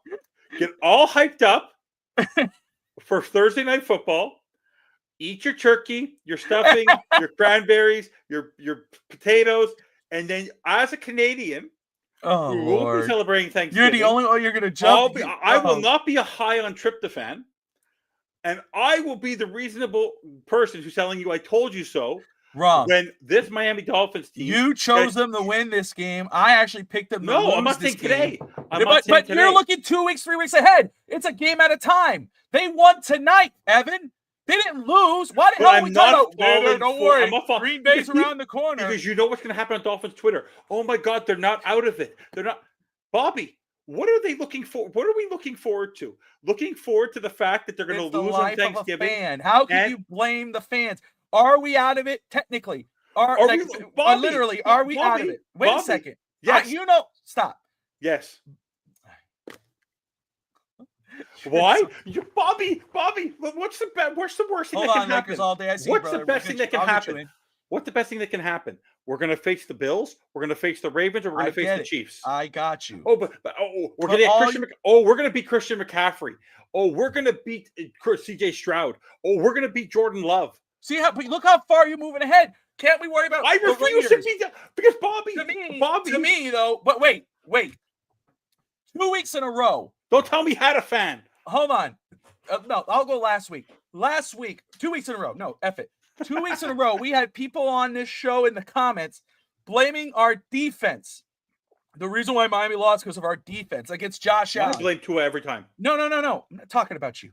Get all hyped up for Thursday Night Football. Eat your turkey, your stuffing, your cranberries, your potatoes, and then as a Canadian, who will be celebrating Thanksgiving. You're the only one you're going to jump. I will not be a high on tryptophan, and I will be the reasonable person who's telling you I told you so. Wrong. When this Miami Dolphins team, you chose them to win this game. I actually picked them. No, I'm not saying today. But you're looking 2 weeks, 3 weeks ahead. It's a game at a time. They won tonight, Evan. They didn't lose. Why the hell are we talking about? Don't worry. Green Bay's around the corner. Because you know what's going to happen on Dolphins Twitter. Oh my God, they're not out of it. They're not. Bobby, what are they looking for? What are we looking forward to? Looking forward to the fact that they're going to lose on Thanksgiving. How can you blame the fans? Are we out of it? Technically. Are we out of it? Wait a second. Yes. Stop. Yes. Why? Bobby, what's the worst thing that can happen? All day. What's the best thing that can happen? What's the best thing that can happen? We're going to face the Bills, we're going to face the Ravens, or we're going to face the Chiefs. I got you. We're going to beat Christian McCaffrey. Oh, we're going to beat CJ Stroud. Oh, we're going to beat Jordan Love. Look how far you're moving ahead. Can't we worry about? I refuse to be because Bobby. To me though. But wait. 2 weeks in a row, Don't tell me had a fan. Hold on. No, I'll go last week. Last week, 2 weeks in a row. No, F it. 2 weeks in a row, we had people on this show in the comments blaming our defense. The reason why Miami lost because of our defense against Josh I Allen. blame Tua every time. No. I'm not talking about you.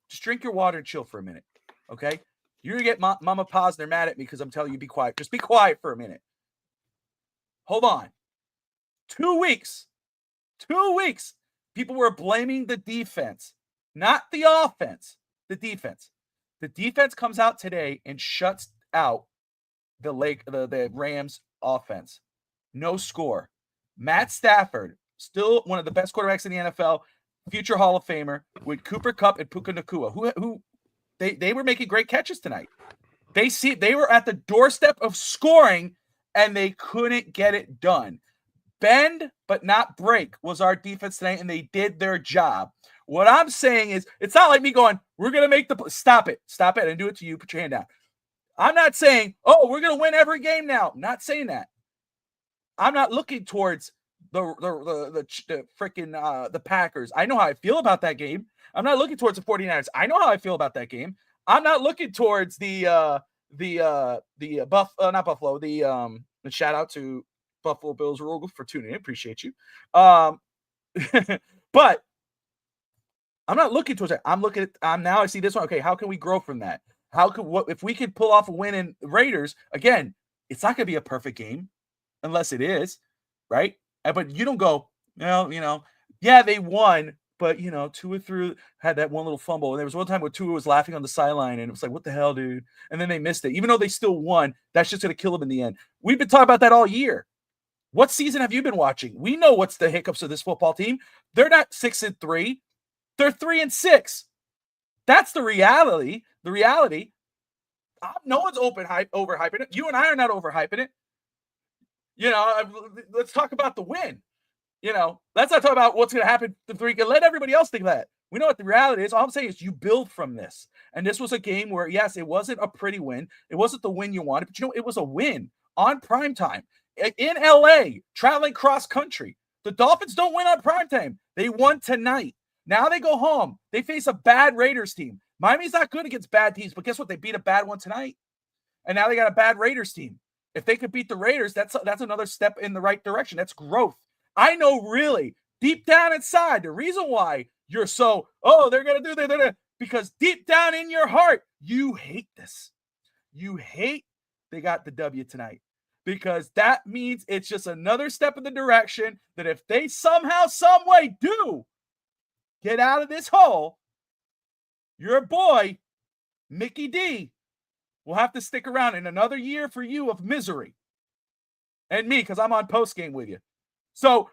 Just drink your water and chill for a minute, okay? You're going to get Mama Pa's, they're mad at me because I'm telling you be quiet. Just be quiet for a minute. Hold on. 2 weeks. 2 weeks. People were blaming the defense, not the offense, the defense. The defense comes out today and shuts out the Rams offense. No score. Matt Stafford, still one of the best quarterbacks in the NFL, future Hall of Famer, with Cooper Kupp and Puka Nacua, who they were making great catches tonight. They were at the doorstep of scoring, and they couldn't get it done. Bend, but not break, was our defense tonight, and they did their job. What I'm saying is, it's not like me going, we're going to make the – stop it, and do it to you. Put your hand down. I'm not saying, oh, we're going to win every game now. I'm not saying that. I'm not looking towards the Packers. I know how I feel about that game. I'm not looking towards the 49ers. I know how I feel about that game. I'm not looking towards the shout out to Buffalo Bills Rule for tuning in. Appreciate you. But I'm not looking towards that. Now I see this one. Okay, how can we grow from that? If we could pull off a win in Raiders, again, it's not going to be a perfect game unless it is, right? But you don't go, yeah, they won, but, Tua had that one little fumble. And there was one time where Tua was laughing on the sideline, and it was like, what the hell, dude? And then they missed it. Even though they still won, that's just going to kill them in the end. We've been talking about that all year. What season have you been watching? We know what's the hiccups of this football team. They're not 6-3. They're 3-6. That's the reality. The reality. No one's overhyping it. You and I are not overhyping it. Let's talk about the win. Let's not talk about what's going to happen to 3. Let everybody else think that. We know what the reality is. All I'm saying is you build from this. And this was a game where, yes, it wasn't a pretty win. It wasn't the win you wanted, but it was a win on primetime in LA, traveling cross country. The Dolphins don't win on primetime. They won tonight. Now they go home. They face a bad Raiders team. Miami's not good against bad teams, but guess what? They beat a bad one tonight. And now they got a bad Raiders team. If they could beat the Raiders, that's another step in the right direction. That's growth. I know really deep down inside the reason why you're so, they're going to do that. Because deep down in your heart, you hate this. You hate they got the W tonight. Because that means it's just another step in the direction that if they somehow, some way do get out of this hole, your boy, Mickey D, will have to stick around in another year for you of misery. And me, because I'm on post game with you. So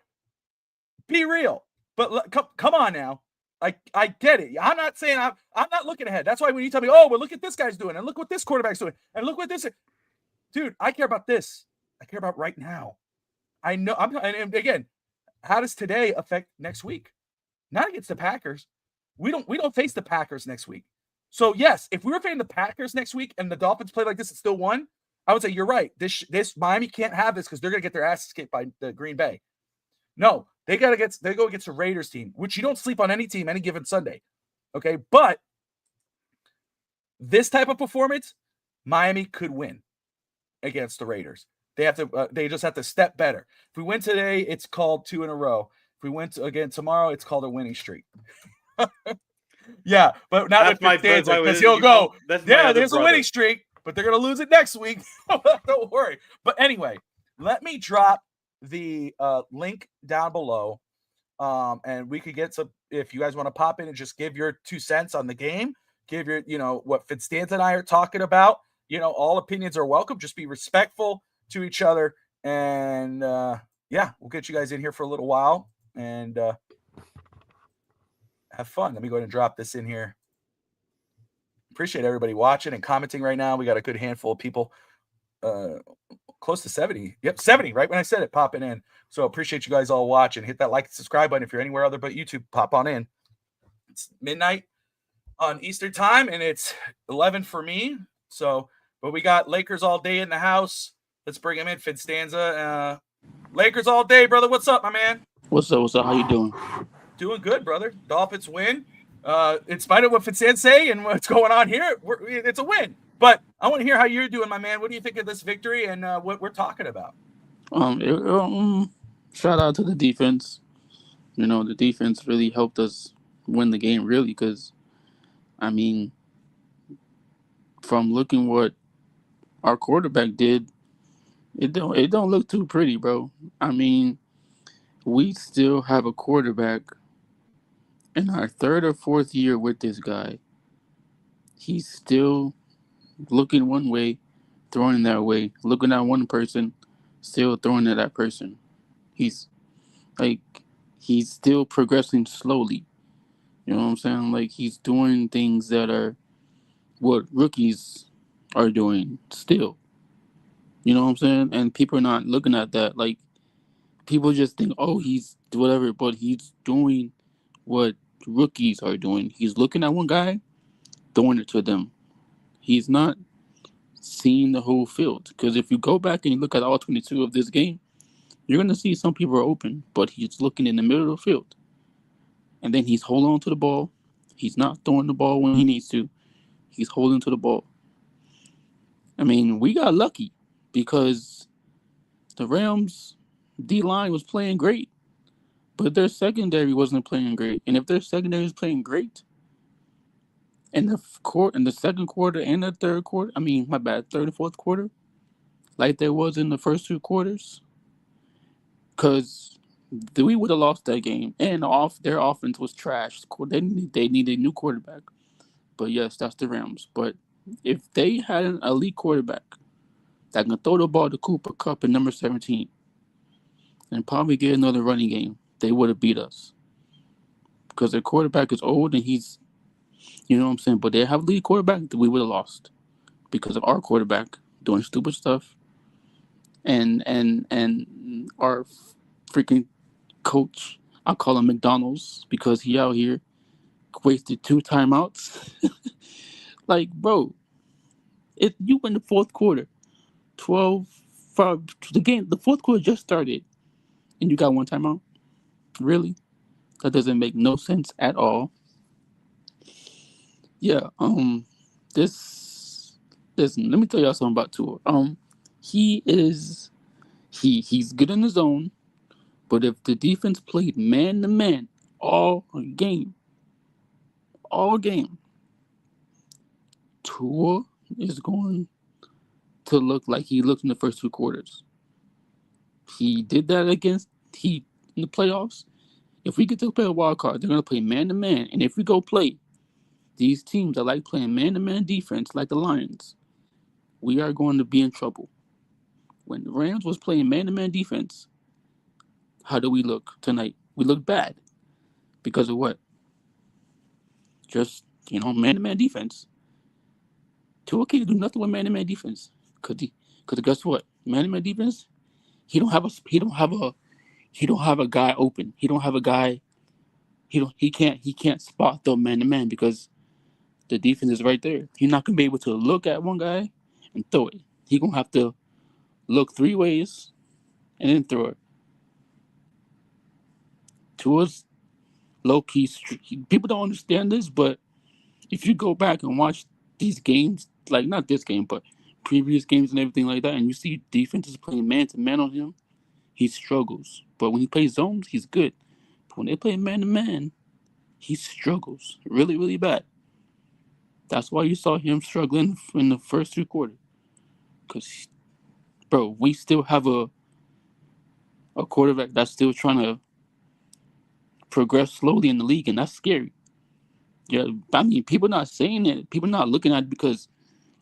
be real. But come on now. I get it. I'm not saying I'm not looking ahead. That's why when you tell me, well, look at this guy's doing, and look what this quarterback's doing, and look what this. Dude, I care about this. I care about right now. I know. And again, how does today affect next week? Not against the Packers. We don't face the Packers next week. So yes, if we were facing the Packers next week and the Dolphins played like this and still won, I would say you're right. This Miami can't have this because they're gonna get their asses kicked by the Green Bay. No, they go against the Raiders team, which you don't sleep on any team any given Sunday. Okay, but this type of performance, Miami could win against the Raiders. They just have to step better. If we win today, it's called 2 in a row. If we win again tomorrow, it's called a winning streak. Yeah, but now that's because he'll go. There's a winning streak, but they're gonna lose it next week. Don't worry. But anyway, let me drop the link down below, and we could get some. If you guys want to pop in and just give your 2 cents on the game, give your what Fitzstanza and I are talking about. All opinions are welcome. Just be respectful to each other, and we'll get you guys in here for a little while and have fun. Let me go ahead and drop this in here. Appreciate everybody watching and commenting right now. We got a good handful of people, close to 70. Yep, 70, right when I said it, popping in. So appreciate you guys all watching. Hit that like and subscribe button if you're anywhere other but YouTube. Pop on in. It's midnight on Eastern time, and it's 11 for me. So, but we got Lakers all day in the house. Let's bring him in, Fitzstanza. Lakers all day, brother. What's up, my man? What's up? How you doing? Doing good, brother. Dolphins win. In spite of what Fitzan say and what's going on here, it's a win. But I want to hear how you're doing, my man. What do you think of this victory and what we're talking about? Shout out to the defense. The defense really helped us win the game, really, because I mean, from looking what our quarterback did, it don't look too pretty, bro. I mean, we still have a quarterback in our third or fourth year with this guy. He's still looking one way, throwing that way, looking at one person, still throwing at that person. He's like he's still progressing slowly. You know what I'm saying? Like he's doing things that are what rookies are doing still. You know what I'm saying? And people are not looking at that. Like people just think, oh, he's whatever, but he's doing what rookies are doing. He's looking at one guy, throwing it to them. He's not seeing the whole field. Because if you go back and you look at all 22 of this game, you're gonna see some people are open, but he's looking in the middle of the field. And then he's holding on to the ball. He's not throwing the ball when he needs to. He's holding to the ball. I mean, we got lucky because the Rams D line was playing great, but their secondary wasn't playing great. And if their secondary is playing great in the second quarter and the third quarter, I mean, my bad, third and fourth quarter, like there was in the first two quarters, because we would have lost that game. And their offense was trash. They needed a new quarterback. But yes, that's the Rams. But if they had an elite quarterback that can throw the ball to Cooper Kupp in number 17 and probably get another running game, they would have beat us. Because their quarterback is old and he's, you know what I'm saying? But they have a lead quarterback, we would have lost because of our quarterback doing stupid stuff and our freaking coach. I call him McDonald's because he out here wasted 2 timeouts. Like, bro, you win the fourth quarter, 12-5. The fourth quarter just started, and you got 1 timeout. Really? That doesn't make no sense at all. Yeah. This. Listen. Let me tell y'all something about Tua. He's good in the zone, but if the defense played man to man all game, Tua is going to look like he looked in the first 2 quarters. He did that in the playoffs. If we get to play a wild card, they're going to play man to man. And if we go play these teams that like playing man to man defense, like the Lions, we are going to be in trouble. When the Rams was playing man to man defense, how do we look tonight? We look bad. Because of what? Just, man to man defense. Tua can't do nothing with man to man defense. Because guess what? Man to man defense, he don't have a guy open. He don't have a guy. He can't spot the man to man because the defense is right there. He's not gonna be able to look at one guy and throw it. He gonna have to look 3 ways and then throw it. Tua's low key. People don't understand this, but if you go back and watch these games, like not this game, but previous games and everything like that, and you see defenses playing man to man on him, he struggles. But when he plays zones, he's good. But when they play man to man, he struggles really, really bad. That's why you saw him struggling in the first 2 quarters. Because, bro, we still have a quarterback that's still trying to progress slowly in the league, and that's scary. Yeah, I mean, people not saying it. People not looking at it because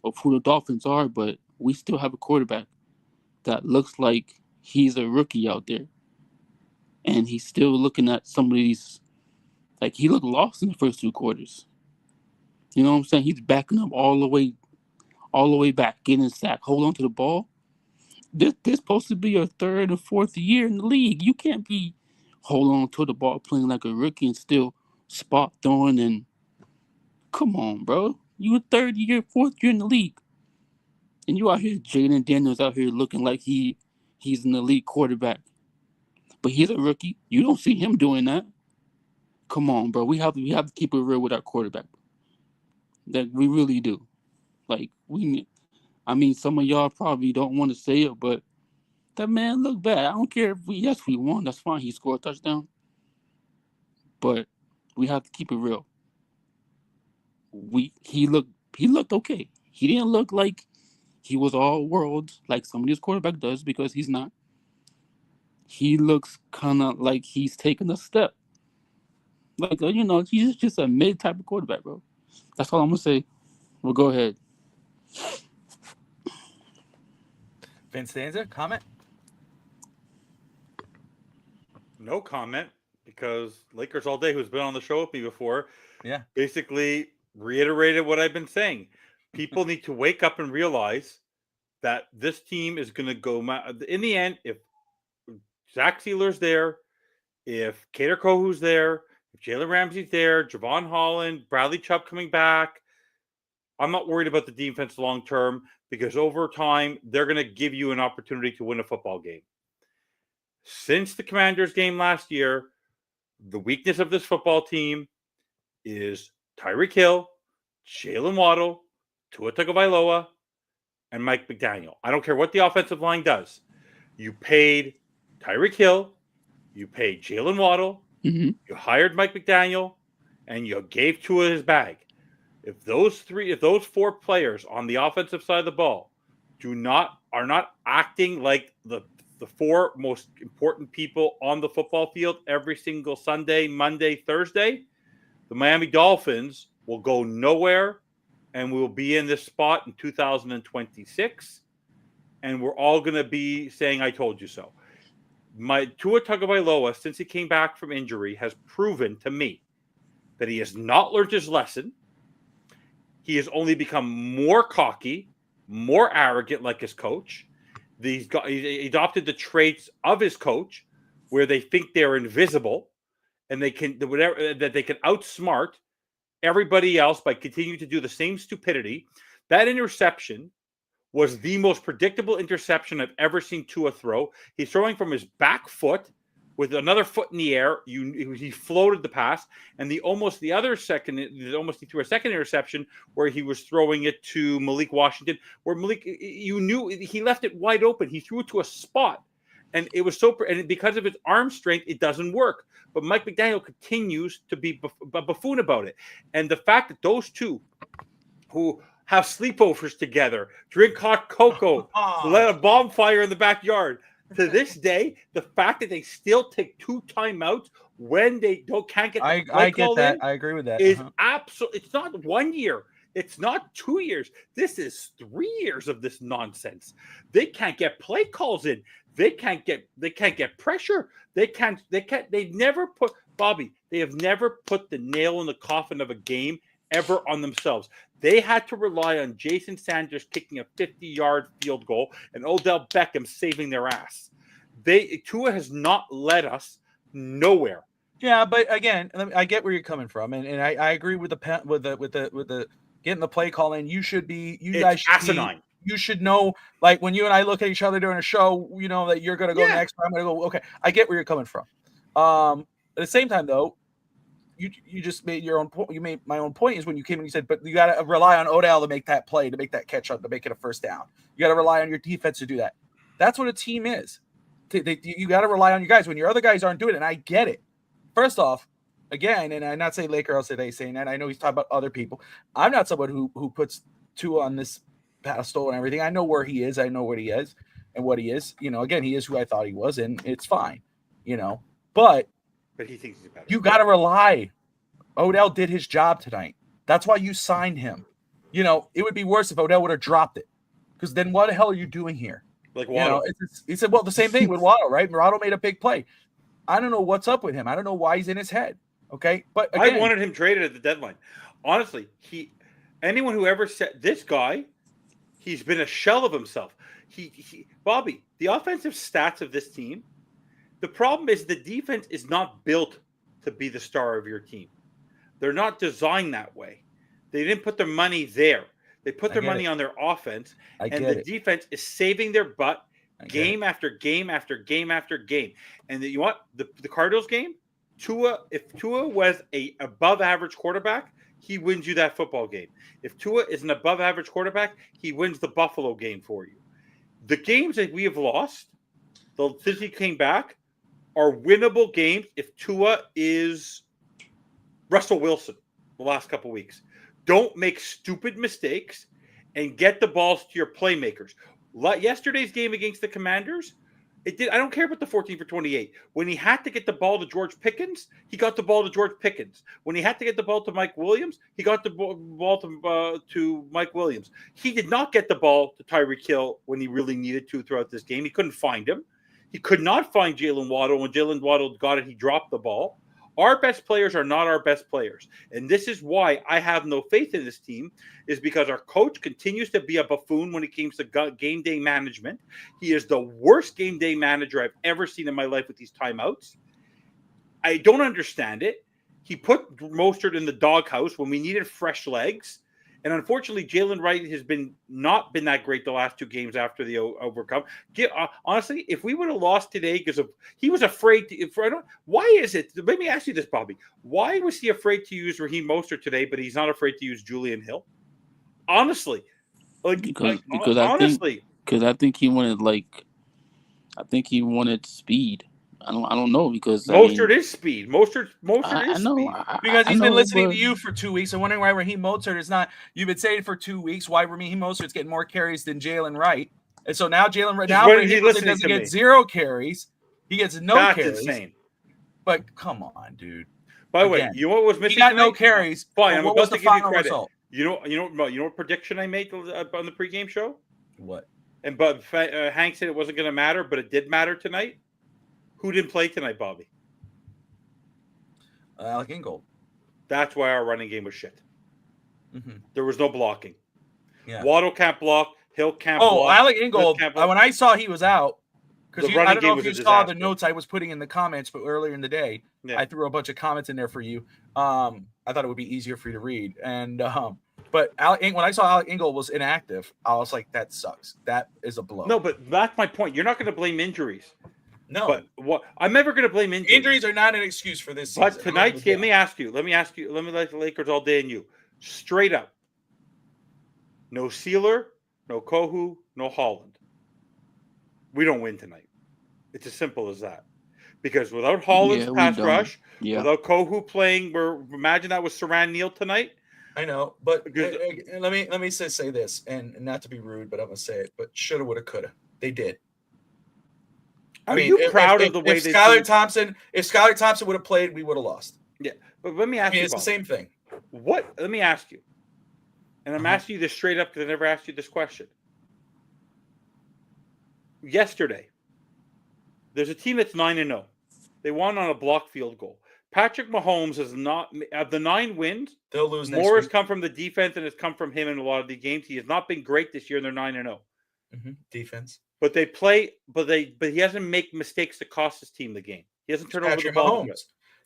of who the Dolphins are, but we still have a quarterback that looks like he's a rookie out there. And he's still looking at some of these, like he looked lost in the first 2 quarters. You know what I'm saying? He's backing up all the way back, getting sacked, hold on to the ball. This supposed to be your third or fourth year in the league. You can't be holding on to the ball, playing like a rookie and still spot throwing and come on, bro. You a third year, fourth year in the league. And you out here, Jaden Daniels out here looking like he's an elite quarterback. But he's a rookie. You don't see him doing that. come on, bro. We have to keep it real with our quarterback. That we really do. Like I mean, some of y'all probably don't want to say it, but that man looked bad. I don't care if we won. That's fine. He scored a touchdown, but we have to keep it real. He looked okay. He didn't look like he was all world like some of these quarterback does, because he's not. He looks kind of like he's taking a step. Like, he's just a mid type of quarterback, bro. That's all I'm gonna say. Well, go ahead. Vince Stanza, comment? No comment, because Lakers All Day, who's been on the show with me before, Yeah. basically reiterated what I've been saying. People need to wake up and realize that this team is going to go in the end. If Zach Sealer's there, if Kader Kohu's there, if Jalen Ramsey's there, Javon Holland, Bradley Chubb coming back, I'm not worried about the defense long term, because over time they're going to give you an opportunity to win a football game. Since the Commanders game last year, the weakness of this football team is Tyreek Hill, Jalen Waddle, Tua Tagovailoa, and Mike McDaniel. I don't care what the offensive line does. You paid Tyreek Hill, you paid Jalen Waddle, Mm-hmm. you hired Mike McDaniel, and you gave Tua his bag. If those four players on the offensive side of the ball are not acting like the four most important people on the football field every single Sunday, Monday, Thursday, the Miami Dolphins will go nowhere, and we'll be in this spot in 2026, and we're all going to be saying, I told you so. My Tua Tagovailoa, since he came back from injury, has proven to me that he has not learned his lesson. He has only become more cocky, more arrogant like his coach. He adopted the traits of his coach, where they think they're invisible and they can outsmart everybody else by continuing to do the same stupidity. That interception was the most predictable interception I've ever seen Tua throw. He's throwing from his back foot with another foot in the air. He floated the pass, and he threw a second interception where he was throwing it to Malik Washington, where Malik, you knew he left it wide open. He threw it to a spot, and it was and because of his arm strength, it doesn't work. But Mike McDaniel continues to be a buffoon about it, and the fact that those two, who have sleepovers together, drink hot cocoa, let a bonfire in the backyard. To this day, the fact that they still take 2 timeouts when they can't get the play call in, I agree with that. is absolutely. It's not 1 year. It's not 2 years. This is 3 years of this nonsense. They can't get play calls in. They can't get pressure. They never put Bobby. They have never put the nail in the coffin of a game ever on themselves. They had to rely on Jason Sanders kicking a 50-yard field goal and Odell Beckham saving their ass. Tua has not led us nowhere. Yeah, but again, I get where you're coming from, and I agree with the getting the play call in. You guys should asinine. You should know, like when you and I look at each other during a show, you know that you're going to go next. I'm going to go. Okay, I get where you're coming from. At the same time, though, you just made your own point. You made my own point is when you came and you said, but you got to rely on Odell to make that play, to make that catch up, to make it a first down. You got to rely on your defense to do that. That's what a team is. You got to rely on your guys when your other guys aren't doing it. And I get it. First off, again, and I'm not saying Laker, I'll say they saying that. I know he's talking about other people. I'm not someone who puts Tua on this pedestal and everything. I know where he is. I know what he is and what he is. Again, he is who I thought he was, and it's fine. But he thinks he's better. You got to rely. Odell did his job tonight. That's why you signed him. It would be worse if Odell would have dropped it, because then what the hell are you doing here? Like Waddle. He said, well, the same thing with Waddle, right? Waddle made a big play. I don't know what's up with him. I don't know why he's in his head. Okay, but again, I wanted him traded at the deadline. Honestly, anyone who ever said this guy, he's been a shell of himself. Bobby, the offensive stats of this team. The problem is the defense is not built to be the star of your team. They're not designed that way. They didn't put their money there. They put their money on their offense, and the defense is saving their butt game after game after game after game. And you want the Cardinals game? if Tua was a above average quarterback, he wins you that football game. If Tua is an above average quarterback, he wins the Buffalo game for you. The games that we have lost, since he came back, are winnable games if Tua is Russell Wilson the last couple weeks. Don't make stupid mistakes and get the balls to your playmakers. Yesterday's game against the Commanders, I don't care about the 14 for 28. When he had to get the ball to George Pickens, he got the ball to George Pickens. When he had to get the ball to Mike Williams, he got the ball to Mike Williams. He did not get the ball to Tyreek Hill when he really needed to throughout this game. He couldn't find him. He could not find Jalen Waddle. When Jalen Waddle got it, he dropped the ball. Our best players are not our best players. And this is why I have no faith in this team, is because our coach continues to be a buffoon when it comes to game day management. He is the worst game day manager I've ever seen in my life with these timeouts. I don't understand it. He put Mostert in the doghouse when we needed fresh legs. And unfortunately, Jalen Wright has not been that great the last two games after the overcome. Honestly, if we would have lost today because he was afraid to. Why is it? Let me ask you this, Bobby. Why was he afraid to use Raheem Mostert today, but he's not afraid to use Julian Hill? Honestly, because honestly, I think he wanted speed. I don't know because Mostert is speed. Mostert is know, speed. Because he's been listening but to you for 2 weeks. I'm wondering why Raheem Mostert is not. You've been saying for 2 weeks why Raheem Mostert's getting more carries than Jalen Wright, and so now When is he Raheem Mostert listening doesn't to get me? 0 carries. He gets no That's carries. insane. But come on, dude. By the way, Again, you know what was He missing? got no tonight? carries. Fine, but I'm what about was to the give you final credit. result? You know what prediction I made on the pregame show? What? But Hank said it wasn't going to matter, but it did matter tonight. Who didn't play tonight, Bobby? Alec Ingold. That's why our running game was shit. Mm-hmm. There was no blocking. Yeah. Waddle can't block. Hill can't block. Oh, Alec Ingold. Can't block. When I saw he was out, because The I running don't game know was if a you saw the disaster. notes I was putting in the comments, but earlier in the day, Yeah. I threw a bunch of comments in there for you. I thought it would be easier for you to read. And but when I saw Alec Ingold was inactive, I was like, that sucks. That is a blow. No, but that's my point. You're not going to blame injuries. No. But what I'm never going to blame injuries. Injuries are not an excuse for this season. But tonight's game, let me ask you. Let me let the Lakers all day and you. Straight up. No Sealer, no Kohu, no Holland. We don't win tonight. It's as simple as that. Because without Holland's pass rush, without Kohu playing, imagine that was Saran Neal tonight. I know, but let me say this, and not to be rude, but I'm gonna say it. But shoulda, woulda, coulda. They did. Are you proud of the way they? If Skylar Thompson would have played, we would have lost. Yeah, but let me ask you. It's the same thing. Let me ask you, and I'm asking you this straight up because I never asked you this question. Yesterday, there's a team that's 9-0. They won on a blocked field goal. Patrick Mahomes has not, of the 9 wins, they'll lose. More has come from the defense and has come from him in a lot of the games. He has not been great this year, and they're 9-0. Defense. But they play, but he hasn't made mistakes to cost his team the game. He hasn't turned over the ball.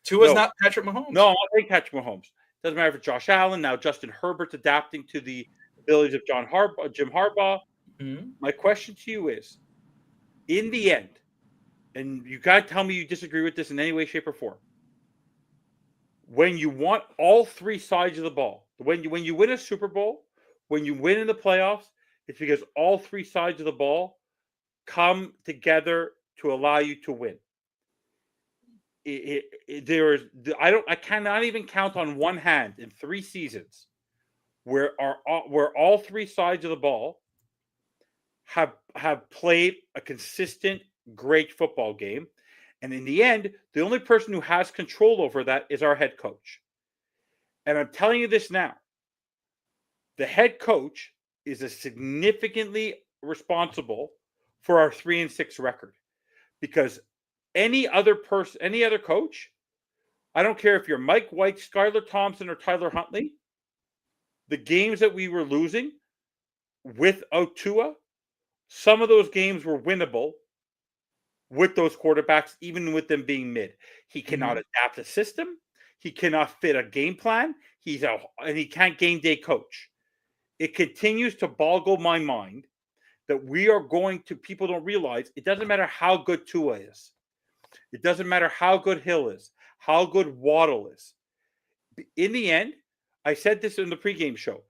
Tua's not Patrick Mahomes. No, I think Patrick Mahomes. Doesn't matter if Josh Allen, now Justin Herbert's adapting to the abilities of Jim Harbaugh. Mm-hmm. My question to you is, in the end, and you got to tell me you disagree with this in any way, shape, or form. When you want all 3 sides of the ball, when you win a Super Bowl, when you win in the playoffs, it's because all 3 sides of the ball come together to allow you to win. I cannot even count on one hand in 3 seasons where all 3 sides of the ball have played a consistent, great football game. And in the end, the only person who has control over that is our head coach. And I'm telling you this now. The head coach is significantly responsible for our 3-6 record. Because any other coach, I don't care if you're Mike White, Skylar Thompson, or Tyler Huntley, the games that we were losing without Tua, some of those games were winnable with those quarterbacks, even with them being mid. He cannot adapt a system. He cannot fit a game plan. And he can't game day coach. It continues to boggle my mind that we are going to, people don't realize, it doesn't matter how good Tua is. It doesn't matter how good Hill is, how good Waddle is. In the end, I said this in the pregame show.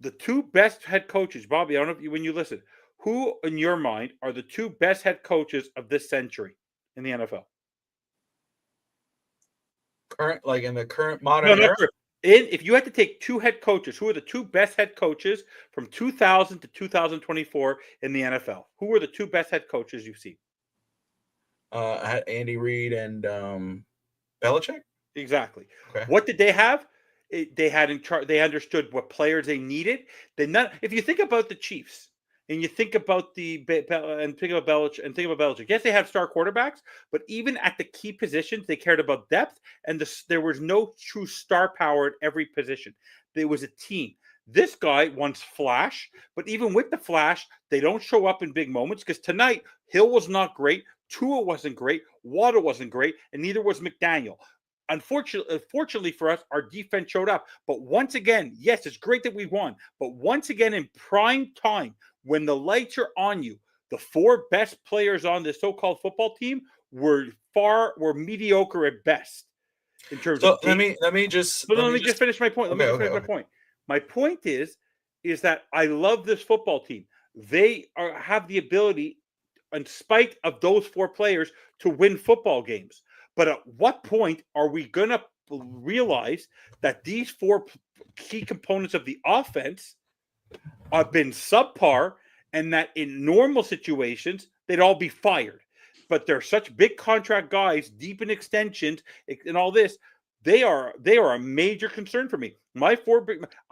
The two best head coaches, Bobby, I don't know if you, when you listen, who in your mind are the two best head coaches of this century in the NFL? Current, like in the current No, modern not era. for if you had to take two head coaches, who are the two best head coaches from 2000 to 2024 in the NFL? Who are the two best head coaches you've seen? I had Andy Reid and Belichick. Exactly. Okay. What did they have? They had in charge. They understood what players they needed. They not. If you think about the Chiefs and you think about and think about Belichick. Yes, they have star quarterbacks, but even at the key positions, they cared about depth, and there was no true star power at every position. There was a team. This guy wants flash, but even with the flash, they don't show up in big moments. Because tonight, Hill was not great. Tua wasn't great. Waddle wasn't great, and neither was McDaniel. Fortunately for us, our defense showed up. But once again, yes, it's great that we won. But once again, in prime time, when the lights are on you, the four best players on this so-called football team were mediocre at best in terms So of. let me just Finish my point. Okay. Point. My point is that I love this football team. They have the ability, in spite of those four players, to win football games. But at what point are we going to realize that these four key components of the offense have been subpar and that in normal situations, they'd all be fired? But they're such big contract guys, deep in extensions and all this. They are a major concern for me. I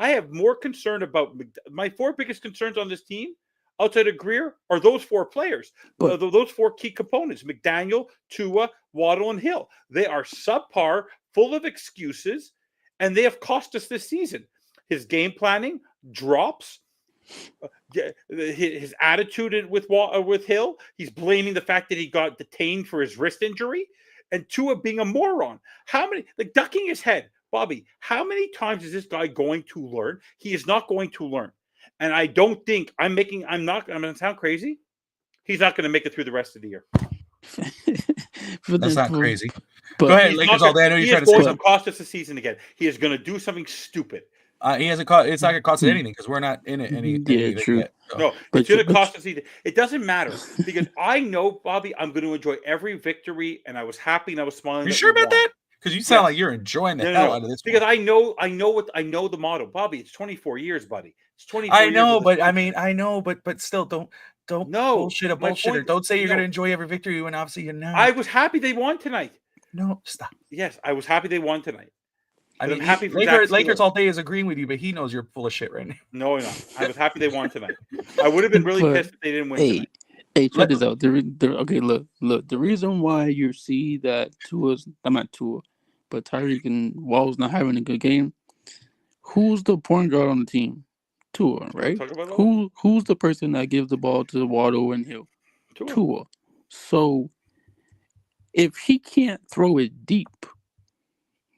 have more concern about my four biggest concerns on this team outside of Greer are those four players, those four key components: McDaniel, Tua, Waddle, and Hill. They are subpar, full of excuses, and they have cost us this season. His game planning drops. His attitude with Hill, he's blaming the fact that he got detained for his wrist injury, and Tua being a moron. How many, like ducking his head, Bobby? How many times is this guy going to learn? He is not going to learn. And I don't think I'm going to sound crazy. He's not going to make it through the rest of the year. That's not crazy. But go ahead, Lakers all day. I know you're trying to say something. Cost us the season again. He is going to do something stupid. He hasn't cost. It's not going to cost us anything because we're not in it. True. Yet, so. No, it's going to cost us either. It doesn't matter because I know, Bobby, I'm going to enjoy every victory, and I was happy and I was smiling. You sure about that? Because you sound like you're enjoying the hell out of this. Because I know the motto, Bobby. It's 24 years, buddy. It's 24 I years. know, but still, don't bullshit a bullshitter. Don't say you're going to enjoy every victory when obviously you're not. I was happy they won tonight. No, stop. Yes, I was happy they won tonight. I mean, I'm happy for Lakers all day is agreeing with you, but he knows you're full of shit right now. No, I'm not. I was happy they won tonight. I would have been really pissed if they didn't win tonight. Hey, check this out. Okay, look. The reason why you see that I'm not Tua, but Tyreek and Wall's not having a good game. Who's the point guard on the team? Tua, right? Who's the person that gives the ball to Waddle and Hill? Tua. So if he can't throw it deep,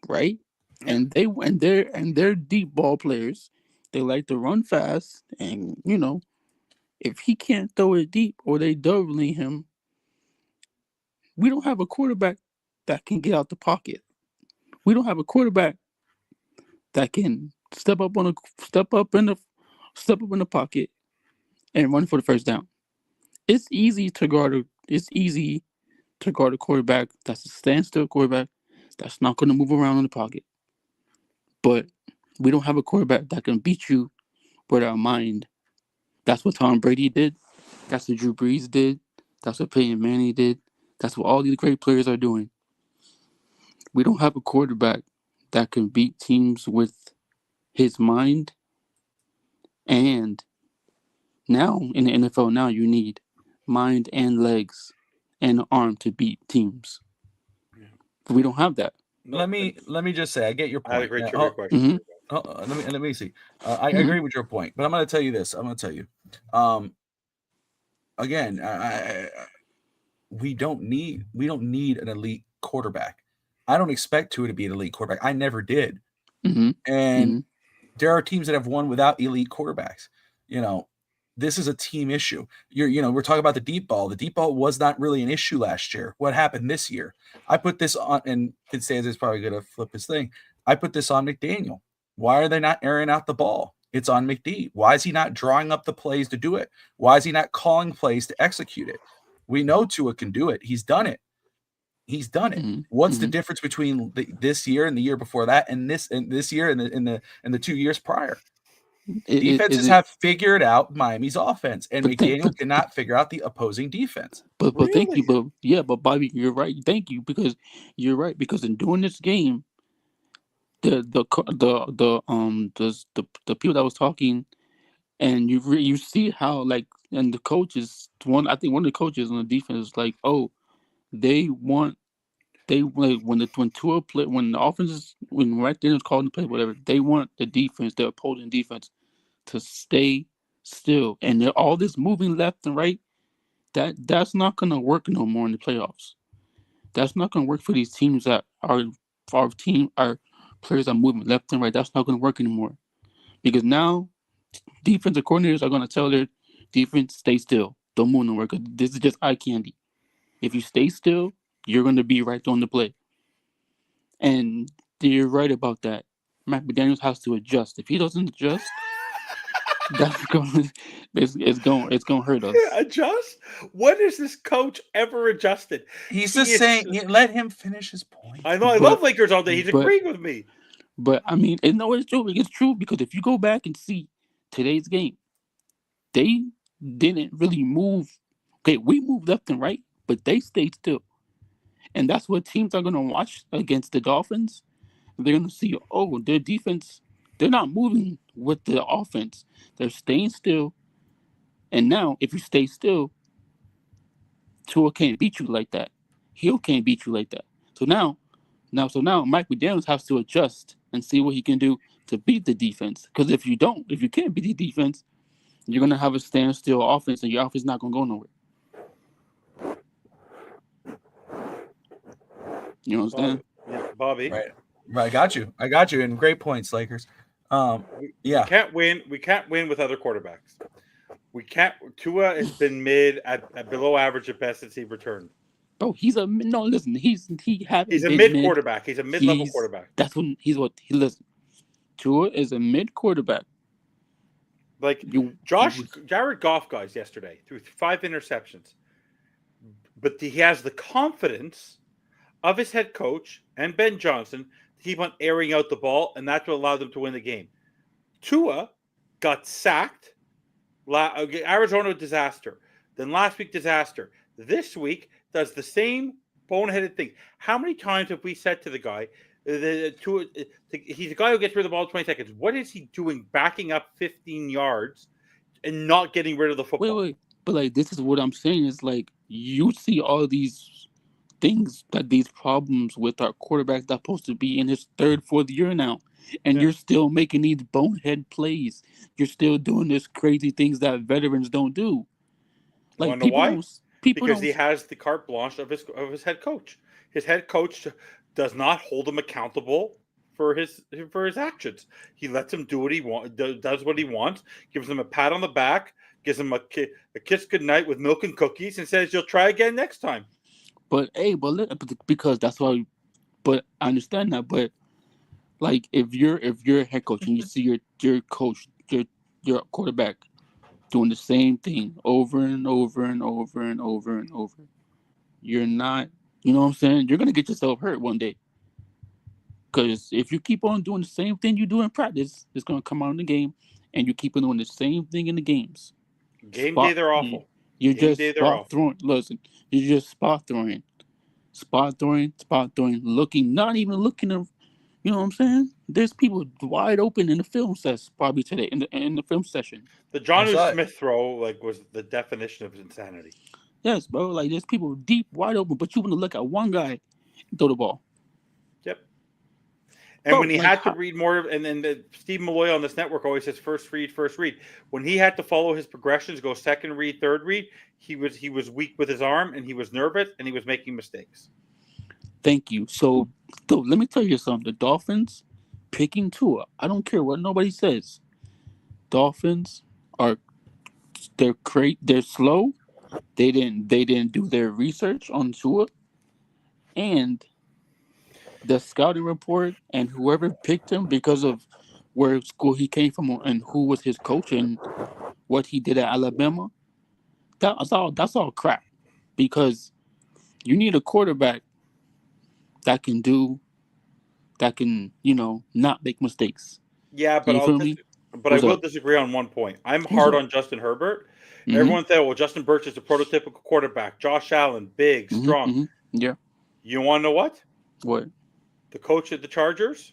right? And they're deep ball players. They like to run fast, and if he can't throw it deep or they doubling him, we don't have a quarterback that can get out the pocket. We don't have a quarterback that can step up in the pocket and run for the first down. It's easy to guard a quarterback that's a standstill quarterback that's not going to move around in the pocket. But we don't have a quarterback that can beat you with our mind. That's what Tom Brady did. That's what Drew Brees did. That's what Peyton Manning did. That's what all these great players are doing. We don't have a quarterback that can beat teams with his mind. And now, in the NFL, now you need mind and legs and an arm to beat teams. But we don't have that. Let me just say, I get your point. I had a great trivia question. Let me see. I agree with your point, but I'm going to tell you this. I'm going to tell you. Again, we don't need an elite quarterback. I don't expect Tua to be an elite quarterback. I never did. And there are teams that have won without elite quarterbacks. This is a team issue. We're talking about the deep ball. The deep ball was not really an issue last year. What happened this year? I put this on, and Fitzsimmons is probably going to flip his thing. I put this on McDaniel. Why are they not airing out the ball? It's on McD. Why is he not drawing up the plays to do it? Why is he not calling plays to execute it? We know Tua can do it. He's done it. He's done it. Mhm. What's the difference between this year and the year before that, and this year and the 2 years prior? Defenses have figured out Miami's offense, and McDaniel cannot figure out the opposing defense. But thank you, but Bobby, you're right. Thank you, because you're right, because in doing this game, the people that was talking, and you see how, like, and the coaches, I think one of the coaches on the defense is like, oh, when Tua play, when the offense is, when right there is calling the play, whatever, they want the opposing defense to stay still, and all this moving left and right, that's not gonna work no more in the playoffs. That's not gonna work for these teams that our players are moving left and right. That's not gonna work anymore, because now defensive coordinators are gonna tell their defense, stay still, don't move nowhere, because this is just eye candy. If you stay still, you're gonna be right on the play. And you're right about that. Matt McDaniels has to adjust. If he doesn't adjust, it's going to hurt us. Adjust? When has this coach ever adjusted? He's just saying, let him finish his point. I know. I love Lakers all day. He's agreeing with me. But I mean, it's true. It's true, because if you go back and see today's game, they didn't really move. Okay, we moved left and right, but they stayed still. And that's what teams are going to watch against the Dolphins. They're going to see, oh, their defense, they're not moving with the offense. They're staying still. And now, if you stay still, Tua can't beat you like that. Hill can't beat you like that. So now Mike McDaniels has to adjust and see what he can do to beat the defense. Because if you can't beat the defense, you're going to have a standstill offense, and your offense is not going to go nowhere. You understand? Yeah, Bobby. Right. I got you. And great points, Lakers. Yeah. We can't win with other quarterbacks. We can't. Tua has been mid at below average at best since he returned. Bro, he's a mid quarterback. He's a mid-level quarterback. That's when listen. Tua is a mid quarterback. Like Jared Goff, guys, yesterday threw 5 interceptions, but he has the confidence of his head coach and Ben Johnson to keep on airing out the ball, and that's what allowed them to win the game. Tua got sacked. Arizona disaster. Then last week disaster. This week does the same boneheaded thing. How many times have we said to the guy, he's a guy who gets rid of the ball in 20 seconds. What is he doing backing up 15 yards and not getting rid of the football? Wait. But like, this is what I'm saying is, like, you see all these things, that these problems with our quarterback that's supposed to be in his 3rd, 4th year now. And you're still making these bonehead plays. You're still doing these crazy things that veterans don't do. Like, you know why? Because he has the carte blanche of his head coach. His head coach does not hold him accountable for his actions. He lets him do what he wants, does what he wants, gives him a pat on the back, gives him a kiss goodnight with milk and cookies, and says, "You'll try again next time." But because that's why. But I understand that. But like, if you're a head coach and you see your coach, your quarterback doing the same thing over and over and over and over and over, you're not, you know what I'm saying? You're gonna get yourself hurt one day. Because if you keep on doing the same thing you do in practice, it's gonna come out in the game, and you keep on doing the same thing in the games. Game day, they're awful. You're just spot throwing. Listen, you're just spot throwing, looking, not even looking at. You know what I'm saying? There's people wide open in the film session probably today in the film session. The Jonnu Smith throw was the definition of insanity. Yes, bro. Like, there's people deep, wide open, but you want to look at one guy and throw the ball. Yep. And when he had to read more, and then Steve Malloy on this network always says first read. When he had to follow his progressions, go second read, third read, he was weak with his arm, and he was nervous, and he was making mistakes. Thank you. So let me tell you something. The Dolphins picking Tua. I don't care what nobody says. Dolphins are they're slow. They didn't do their research on Tua, and the scouting report and whoever picked him because of where school he came from and who was his coach and what he did at Alabama. That's all crap. Because you need a quarterback that can not make mistakes. Yeah, but You feel me? I What's will up? disagree on one point. I'm What's hard up? on Justin Herbert. Mm-hmm. Everyone said, well, Justin Birch is the prototypical quarterback. Josh Allen, big, Mm-hmm. strong. Mm-hmm. Yeah. You want to know what? What? The coach at the Chargers,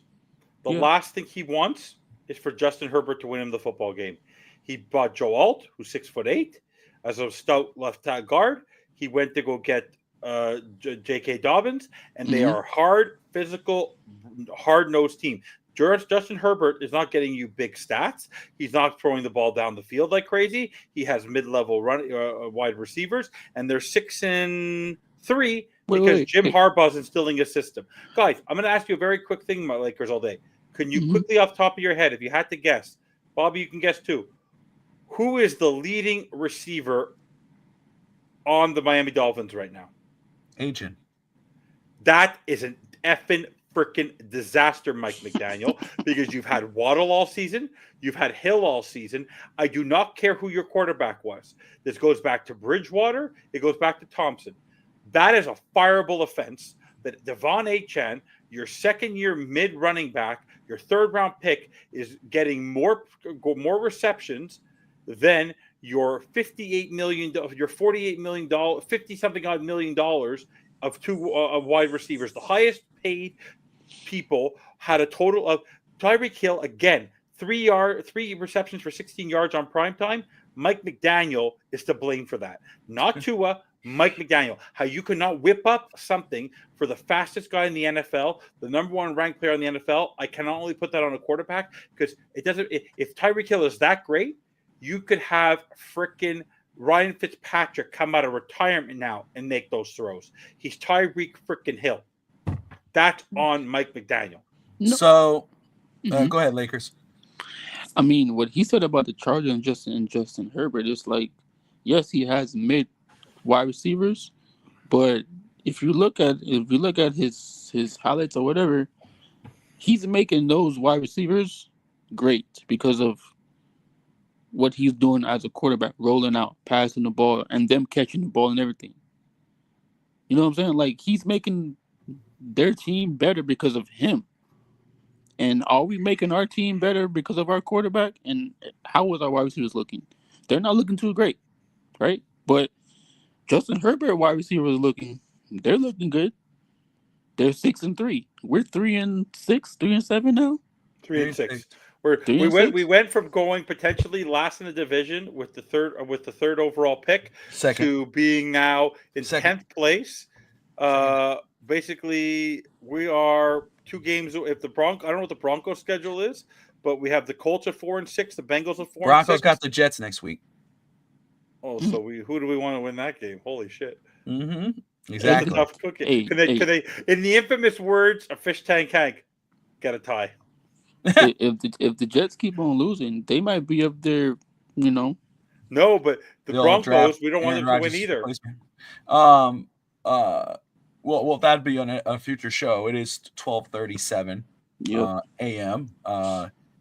the Yeah. last thing he wants is for Justin Herbert to win him the football game. He bought Joe Alt, who's 6'8", as a stout left guard. He went to go get J.K. Dobbins, and they Mhm. are hard, physical, hard-nosed team. Justin Herbert is not getting you big stats. He's not throwing the ball down the field like crazy. He has mid-level wide receivers, and they're 6-3 because Jim Hey. Harbaugh's instilling a system. Guys, I'm going to ask you a very quick thing, my Lakers all day. Can you Mhm. quickly, off the top of your head, if you had to guess, Bobby, you can guess too, who is the leading receiver on the Miami Dolphins right now? Agent. That is an effing freaking disaster, Mike McDaniel, because you've had Waddle all season. You've had Hill all season. I do not care who your quarterback was. This goes back to Bridgewater. It goes back to Thompson. That is a fireable offense that Devon Achane, your second-year mid-running back, your third-round pick, is getting more receptions than your $58 million, your $48 million, 50-something odd $million of two wide receivers. The highest paid people had a total of Tyreek Hill, again, 3 receptions for 16 yards on primetime. Mike McDaniel is to blame for that. Not Tua, Mike McDaniel. How you could not whip up something for the fastest guy in the NFL, the number one ranked player in the NFL. I can only put that on a quarterback because it doesn't. If Tyreek Hill is that great, you could have frickin' Ryan Fitzpatrick come out of retirement now and make those throws. He's Tyreek frickin' Hill. That's on Mike McDaniel. No. So, Mhm. go ahead, Lakers. I mean, what he said about the Chargers and Justin Herbert is like, yes, he has mid wide receivers, but if you look at his highlights or whatever, he's making those wide receivers great because of what he's doing as a quarterback, rolling out, passing the ball, and them catching the ball and everything. You know what I'm saying? Like, he's making their team better because of him. And are we making our team better because of our quarterback? And how is our wide receivers looking? They're not looking too great, right? But Justin Herbert wide receivers they're looking good. They're 6-3. We're 3-6, 3-7 now. 3-6. Three and six? We went from going potentially last in the division with the third overall pick Second. to being now in Second. 10th place. Basically, we are 2 games. If the I don't know what the Broncos schedule is, but we have the Colts at 4-6, the Bengals at 4-6. Broncos got the Jets next week. Oh, so who do we want to win that game? Holy shit! Mm-hmm. That's Exactly. a tough cookie. Hey, Can they, in the infamous words of Fish Tank Hank, get a tie? if the Jets keep on losing, they might be up there, you know. No, but the They'll Broncos, draft we don't want Aaron them to win Rodgers' either. replacement. Well, that'd be on a future show. It is 12:37 Yep. a.m.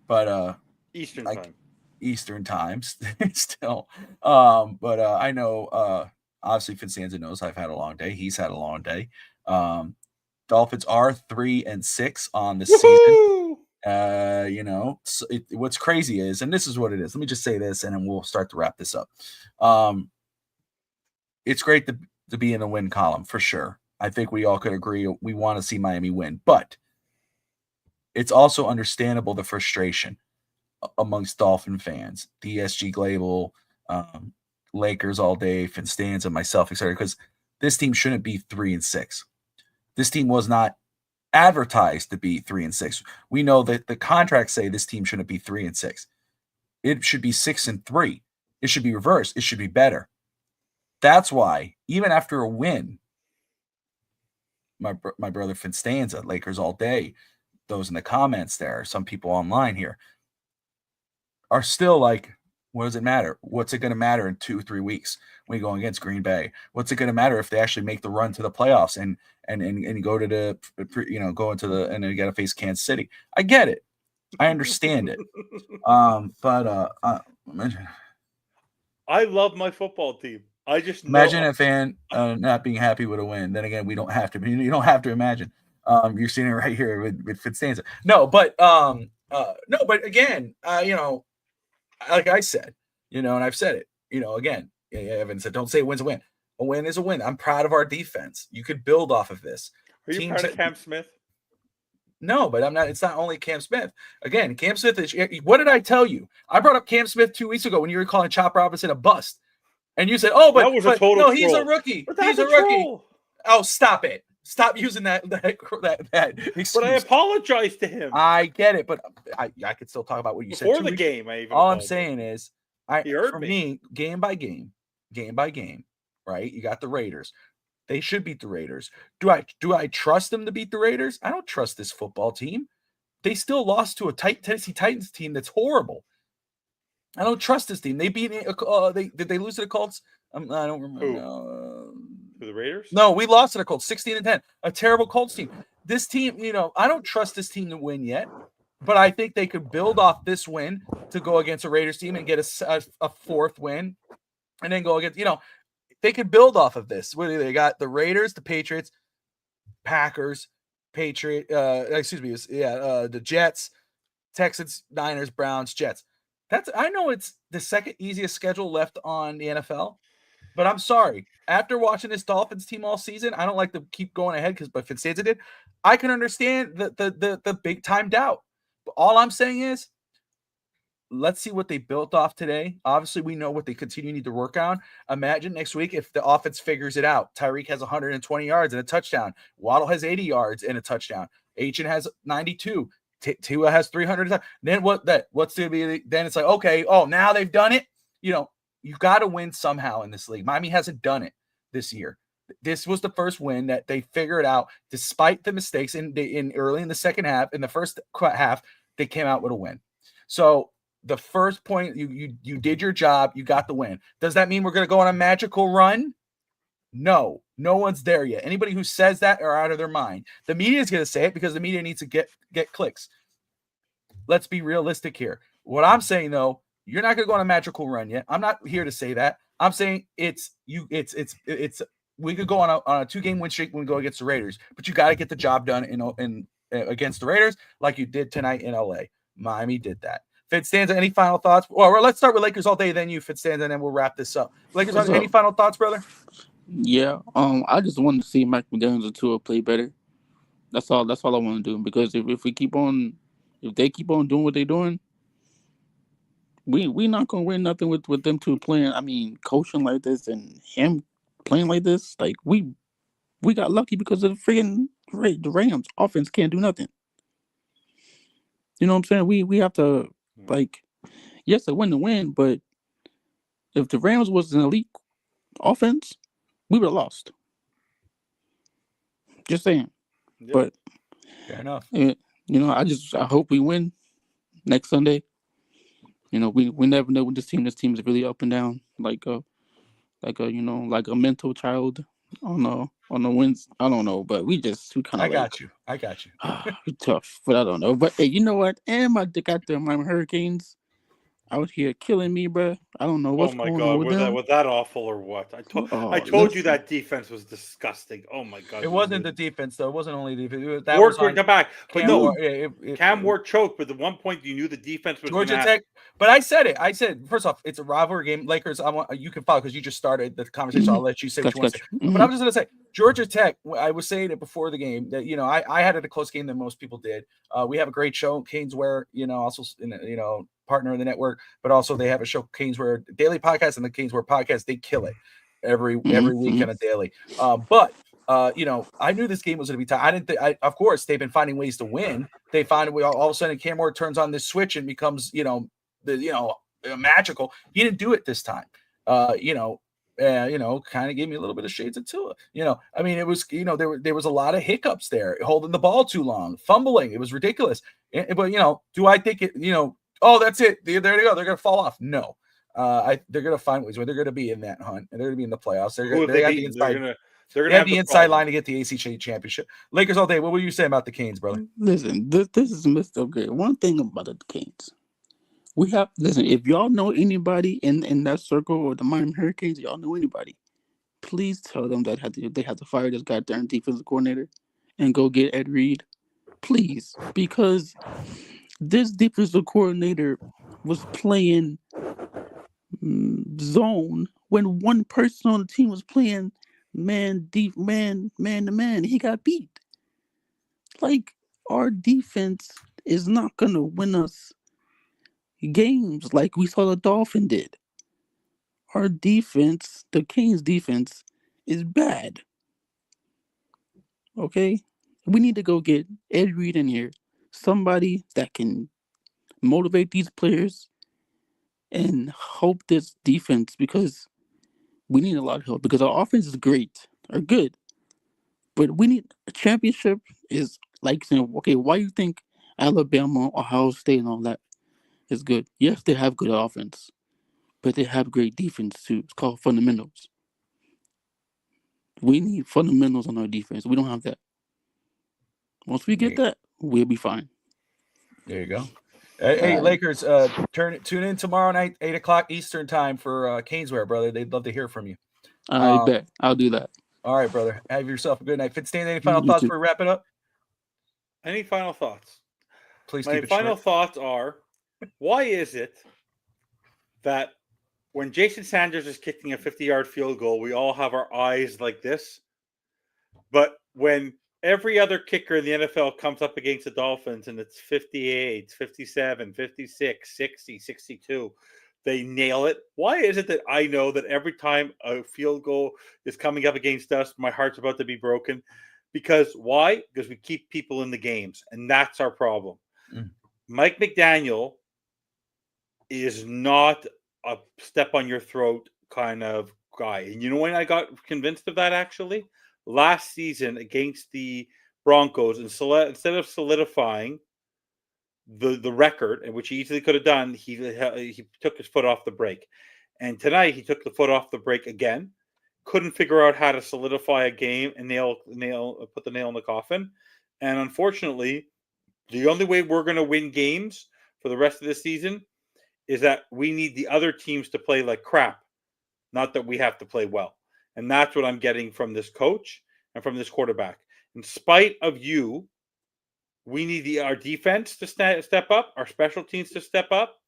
But Eastern like time. Eastern times still. But I know obviously Finstanza knows I've had a long day. He's had a long day. Dolphins are 3-6 on the season. So what's crazy is, and this is what it is. Let me just say this, and then we'll start to wrap this up. It's great to be in the win column for sure. I think we all could agree we want to see Miami win, but it's also understandable the frustration amongst Dolphin fans, DSG Glable, Lakers all day, Finstanza, myself, etc. Because this team shouldn't be 3-6. This team was not advertised to be 3-6. We know that the contracts say this team shouldn't be 3-6. It should be 6-3. It should be reversed. It should be better. That's why, even after a win, my brother Finstanza, Lakers all day, those in the comments there, some people online here, are still like, What does it matter? What's it going to matter in 2-3 weeks when you go against Green Bay? What's it going to matter if they actually make the run to the playoffs and go to the go into the and then you got to face Kansas City? I get it. I understand it. But imagine I love my football team. I just imagine know a fan not being happy with a win. Then again, we don't have to. You don't have to imagine. You're seeing it right here with Fitzstanza. No, but again, like I said, and I've said it, again, Evan said, don't say a win's a win. A win is a win. I'm proud of our defense. You could build off of this. Are you proud of Cam Smith? No, but I'm not. It's not only Cam Smith. Again, Cam Smith is. What did I tell you? I brought up Cam Smith 2 weeks ago when you were calling Chop Robinson a bust, and you said, "Oh, That was a total no, he's a troll. rookie. But that's He's a rookie." troll. Oh, stop it! Stop using that excuse. But I apologize to him. I get it, but I could still talk about what you said Before 2 the weeks. game, I even All I'm apologized. saying is, He heard for me. me, game by game, right? You got the Raiders. They should beat the Raiders. Do I trust them to beat the Raiders? I don't trust this football team. They still lost to a Tennessee Titans team that's horrible. I don't trust this team. They beat. Did they lose to the Colts? I don't remember. Who? To the Raiders? No, we lost to the Colts, 16-10. A terrible Colts team. This team, I don't trust this team to win yet, but I think they could build off this win to go against a Raiders team and get a fourth win, and then go against. They could build off of this. What do they got? The Raiders, the Patriots, Packers, the Jets, Texans, Niners, Browns, Jets. I know it's the second easiest schedule left on the NFL, but I'm sorry. After watching this Dolphins team all season, I don't like to keep going ahead but Fitzstanza did. I can understand the big time doubt. But all I'm saying is, let's see what they built off today. Obviously, we know what they need to work on. Imagine next week if the offense figures it out. Tyreek has 120 yards and a touchdown. Waddle has 80 yards and a touchdown. Achane has 92. Tua has 300. Then what's going to be? Then it's like, okay, now they've done it. You've got to win somehow in this league. Miami hasn't done it this year. This was the first win that they figured out, despite the mistakes in early in the second half. In the first half, they came out with a win. So the first point, you did your job. You got the win. Does that mean we're going to go on a magical run? No one's there yet. Anybody who says that are out of their mind. The media is going to say it because the media needs to get clicks. Let's be realistic here. What I'm saying, though, you're not going to go on a magical run yet. I'm not here to say that. I'm saying we could go on a 2-game win streak when we go against the Raiders, but you got to get the job done in against the Raiders like you did tonight in LA. Miami did that. Fitzstanza, any final thoughts? Well, let's start with Lakers all day, then you, Fitzstanza, and then we'll wrap this up. Lakers, any final thoughts, brother? Yeah. I just wanted to see Mike McDaniels and Tua play better. That's all I want to do, because if they keep on doing what they're doing, we not gonna win nothing with them two playing. I mean, coaching like this and him playing like this, like we got lucky because of the freaking the Rams offense can't do nothing. You know what I'm saying? We have to, like, yes, a win to win, but if the Rams was an elite offense, we would have lost. Just saying. Yeah. But fair enough. I hope we win next Sunday. We never know with this team. This team is really up and down, like a mental child on the wins. I don't know, but we kind of. I got you. We're tough, but I don't know. But hey, you know what? And my Hurricanes out here killing me, bro. I don't know what's going on with them. Was that awful or what? I told you that defense was disgusting. Oh my god! It wasn't the defense though. It wasn't only defense. Ward would come back, but Cam Ward choked. But at one point, you knew the defense was Georgia Tech. But I said first off, it's a rivalry game. Lakers, you can follow because you just started the conversation. So I'll let you say what you want to say. But I'm just gonna say Georgia Tech. I was saying it before the game that I had it a close game than most people did. We have a great show, Caneswear. Also partner in the network, but also they have a show, Caneswear Daily Podcast, and the Caneswear Podcast. They kill it every week on a daily. But I knew this game was going to be tight. Of course, they've been finding ways to win. They find a way. All of a sudden, Cam Ward turns on this switch and becomes magical. He didn't do it this time. Kind of gave me a little bit of shades of Tua. I mean, it was there was a lot of hiccups there, holding the ball too long, fumbling. It was ridiculous. But do I think it? Oh, that's it. There they go. They're going to fall off. No. They're going to find ways where they're going to be in that hunt and they're going to be in the playoffs. Who have They they got the beaten? inside. They're They gonna have have the the inside problem. line to get the ACC championship. Lakers all day. What were you saying about the Canes, brother? Listen, this is Mr. Okay. One thing about the Canes, we have listen. If y'all know anybody in that circle or the Miami Hurricanes, y'all know anybody, please tell them that they have to fire this goddamn defensive coordinator and go get Ed Reed, please, because this defensive coordinator was playing zone when one person on the team was playing man to man. He got beat. Like, our defense is not gonna win us games like we saw the Dolphin did. Our defense, the Kings defense, is bad. Okay? We need to go get Ed Reed in here. Somebody that can motivate these players and help this defense, because we need a lot of help, because our offense is great or good. But we need a championship is like saying, okay, why you think Alabama, Ohio State, and all that is good? Yes, they have good offense, but they have great defense too. It's called fundamentals. We need fundamentals on our defense. We don't have that. Once we get that, we'll be fine. There you go. Hey, Lakers, tune in tomorrow night, 8:00 Eastern time for Caneswear, brother. They'd love to hear from you. I bet. I'll do that. All right, brother. Have yourself a good night. Fitzstan, any final You thoughts too. before we wrap it up? Any final thoughts? Please My keep it final short. thoughts are: why is it that when Jason Sanders is kicking a 50-yard field goal, we all have our eyes like this, but when every other kicker in the NFL comes up against the Dolphins and it's 58, 57, 56, 60, 62, they nail it? Why is it that I know that every time a field goal is coming up against us, my heart's about to be broken? Because why? Because we keep people in the games, and that's our problem. Mike McDaniel is not a step on your throat kind of guy. And you know when I got convinced of that, actually? Last season against the Broncos, and instead of solidifying the record, and which he easily could have done, he took his foot off the brake. And tonight he took the foot off the brake again. Couldn't figure out how to solidify a game and put the nail in the coffin. And unfortunately, the only way we're going to win games for the rest of the season is that we need the other teams to play like crap, not that we have to play well. And that's what I'm getting from this coach and from this quarterback. In spite of you, we need our defense to step up, our special teams to step up,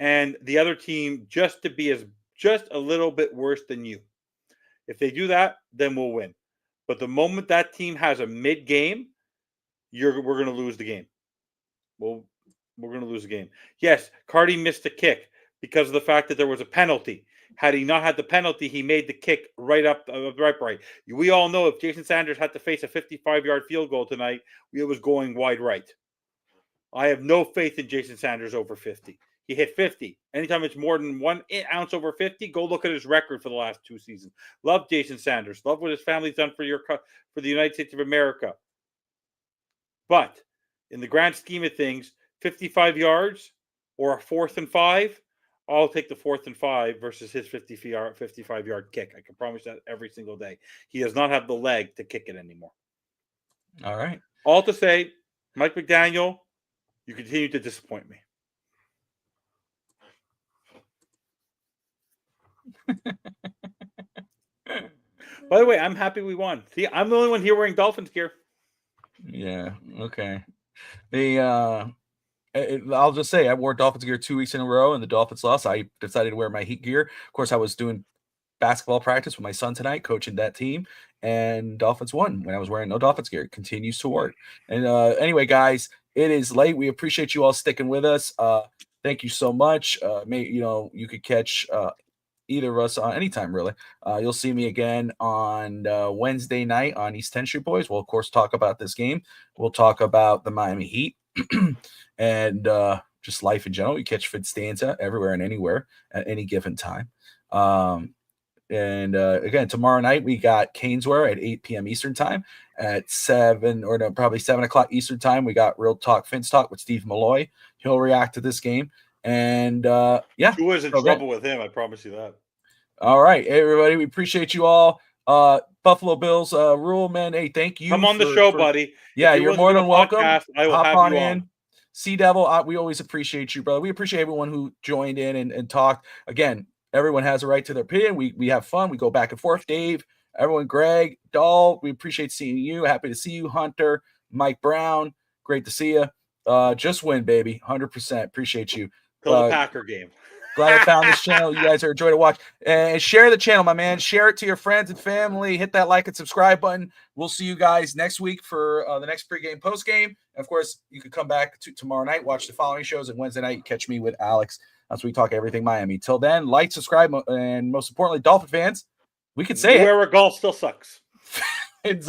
and the other team just to be just a little bit worse than you. If they do that, then we'll win. But the moment that team has a mid-game, we're going to lose the game. Well, we're going to lose the game. Yes, Cardi missed a kick because of the fact that there was a penalty. Had he not had the penalty, he made the kick right. We all know if Jason Sanders had to face a 55-yard field goal tonight, it was going wide right. I have no faith in Jason Sanders over 50. He hit 50. Anytime it's more than 1 ounce over 50, go look at his record for the last 2 seasons. Love Jason Sanders. Love what his family's done for the United States of America. But in the grand scheme of things, 55 yards or a 4th and 5, I'll take the 4th and 5 versus his 55-yard kick. I can promise that every single day. He does not have the leg to kick it anymore. All right. All to say, Mike McDaniel, you continue to disappoint me. By the way, I'm happy we won. See, I'm the only one here wearing Dolphins gear. Yeah. Okay. I'll just say I wore Dolphins gear 2 weeks in a row, and the Dolphins lost. I decided to wear my Heat gear. Of course, I was doing basketball practice with my son tonight, coaching that team, and Dolphins won when I was wearing no Dolphins gear. It continues to work. And anyway, guys, it is late. We appreciate you all sticking with us. Thank you so much. You could catch either of us anytime, really. You'll see me again on Wednesday night on East 10th Street Boys. We'll, of course, talk about this game. We'll talk about the Miami Heat and just life in general. You catch Fitzstanza everywhere and anywhere at any given time. Again, tomorrow night we got Caneswear at 8 p.m. Eastern time. At probably 7 o'clock Eastern time, we got Real Talk Finns Talk with Steve Malloy. He'll react to this game. And yeah. Who is in So then- trouble with him? I promise you that. all right, hey, everybody. We appreciate you all. Buffalo Bills rule, man. Hey, thank you. Come on the show, buddy. Yeah, If you're willing to more do a than welcome. podcast, I will Hop have on you in. on. Sea Devil, we always appreciate you, brother. We appreciate everyone who joined in and talked. Again, everyone has a right to their opinion. We have fun. We go back and forth. Dave, everyone, Greg, Dahl, we appreciate seeing you. Happy to see you, Hunter, Mike Brown. Great to see you. Just win, baby. 100%. Appreciate you. Till the Packer game. Glad I found this channel. You guys are a joy to watch. And share the channel, my man. Share it to your friends and family. Hit that like and subscribe button. We'll see you guys next week for the next pregame, postgame. And of course, you can come back to tomorrow night, watch the following shows, and Wednesday night, catch me with Alex. That's where we talk everything Miami. Till then, like, subscribe, and most importantly, Dolphin fans, we could say Whoever golf still sucks. it's